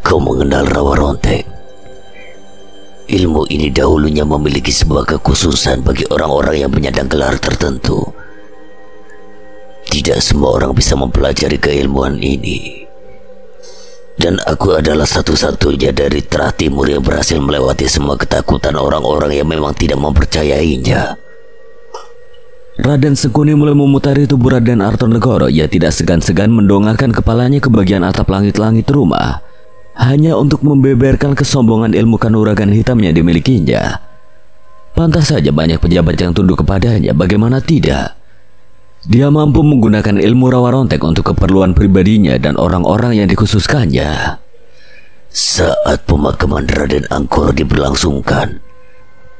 Kau mengenal Rawa Rontek? Ilmu ini dahulunya memiliki sebuah kekhususan bagi orang-orang yang menyandang gelar tertentu. Tidak semua orang bisa mempelajari keilmuan ini. Dan aku adalah satu-satunya dari Trah Timur yang berhasil melewati semua ketakutan orang-orang yang memang tidak mempercayainya. Raden Sengkuni mulai memutari tubuh Raden Artonegoro. Ia tidak segan-segan mendongakkan kepalanya ke bagian atap langit-langit rumah, hanya untuk membeberkan kesombongan ilmu kanuragan hitam yang dimilikinya. Pantas saja banyak pejabat yang tunduk kepadanya, bagaimana tidak? Dia mampu menggunakan ilmu Rawa Rontek untuk keperluan pribadinya dan orang-orang yang dikhususkannya. Saat pemakaman Raden Angkoro diberlangsungkan,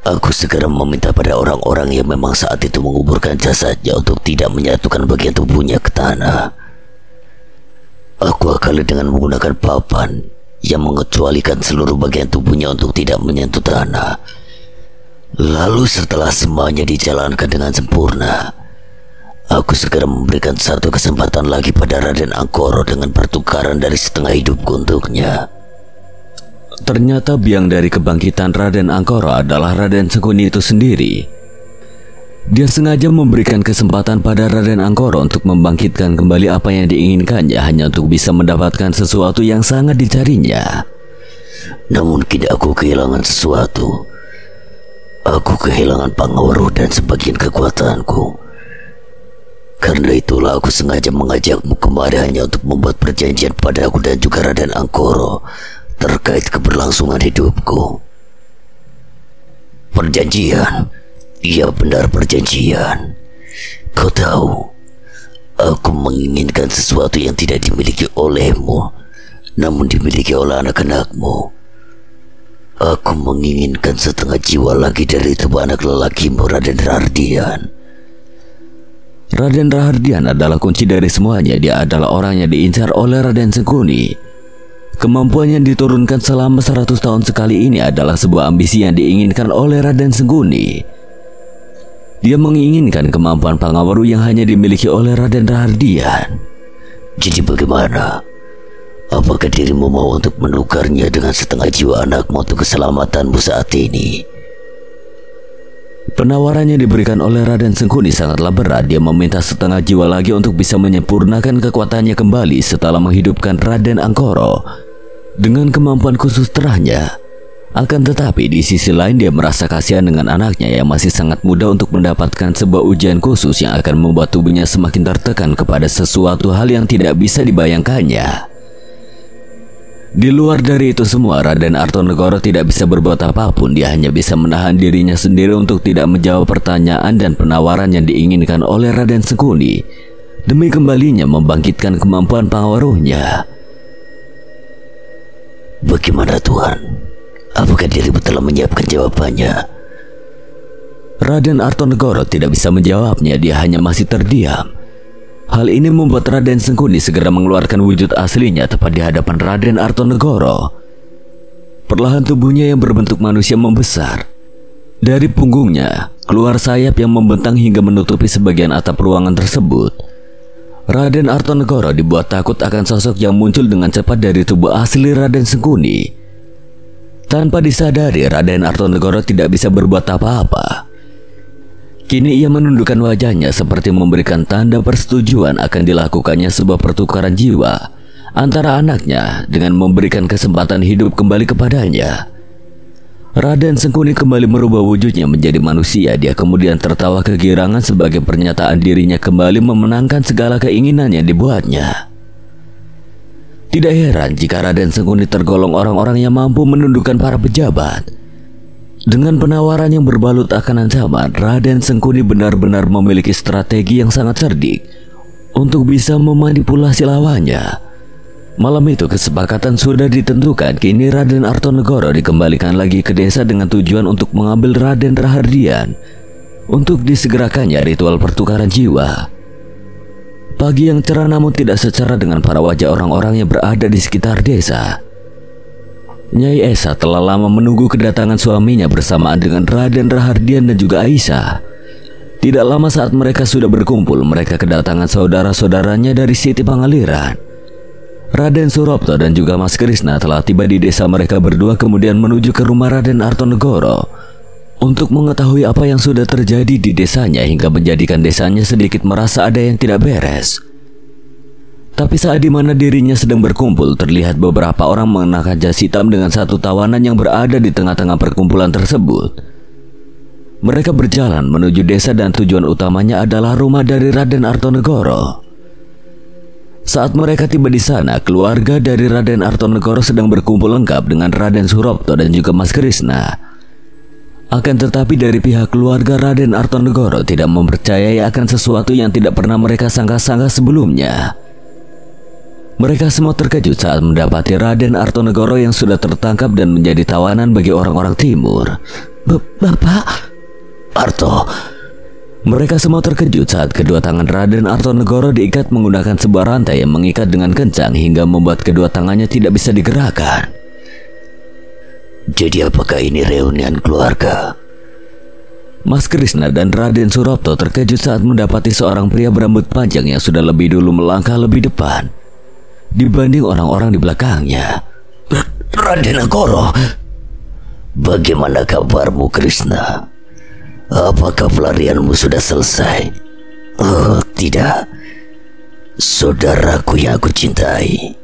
aku segera meminta pada orang-orang yang memang saat itu menguburkan jasadnya untuk tidak menyatukan bagian tubuhnya ke tanah. Aku akali dengan menggunakan papan yang mengecualikan seluruh bagian tubuhnya untuk tidak menyentuh tanah. Lalu setelah semuanya dijalankan dengan sempurna, aku segera memberikan satu kesempatan lagi pada Raden Angkoro dengan pertukaran dari setengah hidupku untuknya. Ternyata biang dari kebangkitan Raden Angkoro adalah Raden Sengkuni itu sendiri. Dia sengaja memberikan kesempatan pada Raden Angkoro untuk membangkitkan kembali apa yang diinginkannya hanya untuk bisa mendapatkan sesuatu yang sangat dicarinya. Namun kini aku kehilangan sesuatu. Aku kehilangan pengaruh dan sebagian kekuatanku. Karena itulah aku sengaja mengajakmu kemari hanya untuk membuat perjanjian pada aku dan juga Raden Angkoro terkait keberlangsungan hidupku. Perjanjian? Iya benar, perjanjian. Kau tahu, aku menginginkan sesuatu yang tidak dimiliki olehmu, namun dimiliki oleh anak-anakmu. Aku menginginkan setengah jiwa lagi dari tubuh anak lelakimu, Raden Rahardian. Raden Rahardian adalah kunci dari semuanya. Dia adalah orang yang diincar oleh Raden Sengkuni. Kemampuan yang diturunkan selama 100 tahun sekali ini adalah sebuah ambisi yang diinginkan oleh Raden Sengkuni. Dia menginginkan kemampuan Pangawaru yang hanya dimiliki oleh Raden Rahardian. Jadi bagaimana? Apakah dirimu mau untuk menukarnya dengan setengah jiwa anakmu untuk keselamatanmu saat ini? Penawaran yang diberikan oleh Raden Sengkuni sangatlah berat. Dia meminta setengah jiwa lagi untuk bisa menyempurnakan kekuatannya kembali setelah menghidupkan Raden Angkoro dengan kemampuan khusus terahnya. Akan tetapi di sisi lain dia merasa kasihan dengan anaknya yang masih sangat muda untuk mendapatkan sebuah ujian khusus yang akan membuat tubuhnya semakin tertekan kepada sesuatu hal yang tidak bisa dibayangkannya. Di luar dari itu semua, Raden Artonegoro tidak bisa berbuat apapun. Dia hanya bisa menahan dirinya sendiri untuk tidak menjawab pertanyaan dan penawaran yang diinginkan oleh Raden Sengkuni demi kembalinya membangkitkan kemampuan Pangawaruhnya. Bagaimana Tuhan? Apakah dirimu telah menyiapkan jawabannya? Raden Artonegoro tidak bisa menjawabnya. Dia hanya masih terdiam. Hal ini membuat Raden Sengkuni segera mengeluarkan wujud aslinya tepat di hadapan Raden Artonegoro. Perlahan tubuhnya yang berbentuk manusia membesar. Dari punggungnya keluar sayap yang membentang hingga menutupi sebagian atap ruangan tersebut. Raden Artonegoro dibuat takut akan sosok yang muncul dengan cepat dari tubuh asli Raden Sengkuni. Tanpa disadari, Raden Artonegoro tidak bisa berbuat apa-apa. Kini ia menundukkan wajahnya seperti memberikan tanda persetujuan akan dilakukannya sebuah pertukaran jiwa antara anaknya dengan memberikan kesempatan hidup kembali kepadanya. Raden Sengkuni kembali merubah wujudnya menjadi manusia. Dia kemudian tertawa kegirangan sebagai pernyataan dirinya kembali memenangkan segala keinginan yang dibuatnya. Tidak heran jika Raden Sengkuni tergolong orang-orang yang mampu menundukkan para pejabat. Dengan penawaran yang berbalut akan ancaman, Raden Sengkuni benar-benar memiliki strategi yang sangat cerdik untuk bisa memanipulasi lawannya. Malam itu kesepakatan sudah ditentukan. Kini Raden Artonegoro dikembalikan lagi ke desa dengan tujuan untuk mengambil Raden Rahardian untuk disegerakannya ritual pertukaran jiwa. Pagi yang cerah namun tidak secerah dengan para wajah orang-orang yang berada di sekitar desa. Nyai Esa telah lama menunggu kedatangan suaminya bersamaan dengan Raden Rahardian dan juga Aisyah. Tidak lama saat mereka sudah berkumpul, mereka kedatangan saudara-saudaranya dari Siti Pangaliran. Raden Surapto dan juga Mas Krishna telah tiba di desa mereka berdua, kemudian menuju ke rumah Raden Artonegoro untuk mengetahui apa yang sudah terjadi di desanya hingga menjadikan desanya sedikit merasa ada yang tidak beres. Tapi saat dimana dirinya sedang berkumpul, terlihat beberapa orang mengenakan jas hitam dengan satu tawanan yang berada di tengah-tengah perkumpulan tersebut. Mereka berjalan menuju desa dan tujuan utamanya adalah rumah dari Raden Artonegoro. Saat mereka tiba di sana, keluarga dari Raden Artonegoro sedang berkumpul lengkap dengan Raden Surapto dan juga Mas Krishna. Akan tetapi dari pihak keluarga Raden Artonegoro tidak mempercayai akan sesuatu yang tidak pernah mereka sangka-sangka sebelumnya. Mereka semua terkejut saat mendapati Raden Artonegoro yang sudah tertangkap dan menjadi tawanan bagi orang-orang timur. Bapak Arto. Mereka semua terkejut saat kedua tangan Raden Artonegoro diikat menggunakan sebuah rantai yang mengikat dengan kencang hingga membuat kedua tangannya tidak bisa digerakkan. Jadi apakah ini reunian keluarga? Mas Krishna dan Raden Surapto terkejut saat mendapati seorang pria berambut panjang yang sudah lebih dulu melangkah lebih depan dibanding orang-orang di belakangnya. Raden Angkoro, bagaimana kabarmu Krishna? Apakah pelarianmu sudah selesai? Oh tidak, saudaraku yang aku cintai.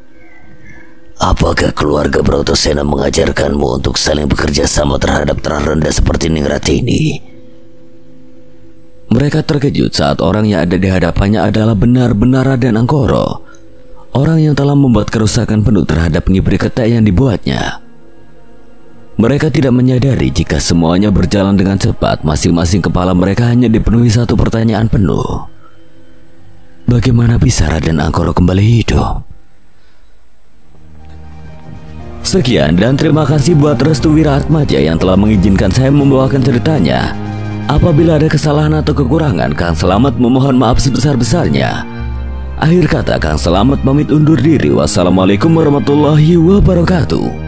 Apakah keluarga Brautosena mengajarkanmu untuk saling bekerja sama terhadap terah rendah seperti Ningrat ini? Mereka terkejut saat orang yang ada di hadapannya adalah benar-benar Raden Angkoro. orang yang telah membuat kerusakan penuh terhadap ngibri ketek yang dibuatnya. Mereka tidak menyadari jika semuanya berjalan dengan cepat. Masing-masing kepala mereka hanya dipenuhi satu pertanyaan penuh. Bagaimana bisa Raden Angkoro kembali hidup? Sekian dan terima kasih buat Restu Wiraatmaja yang telah mengizinkan saya membawakan ceritanya. Apabila ada kesalahan atau kekurangan, Kang Selamat memohon maaf sebesar-besarnya. Akhir kata, Kang Selamat pamit undur diri. Wassalamualaikum warahmatullahi wabarakatuh.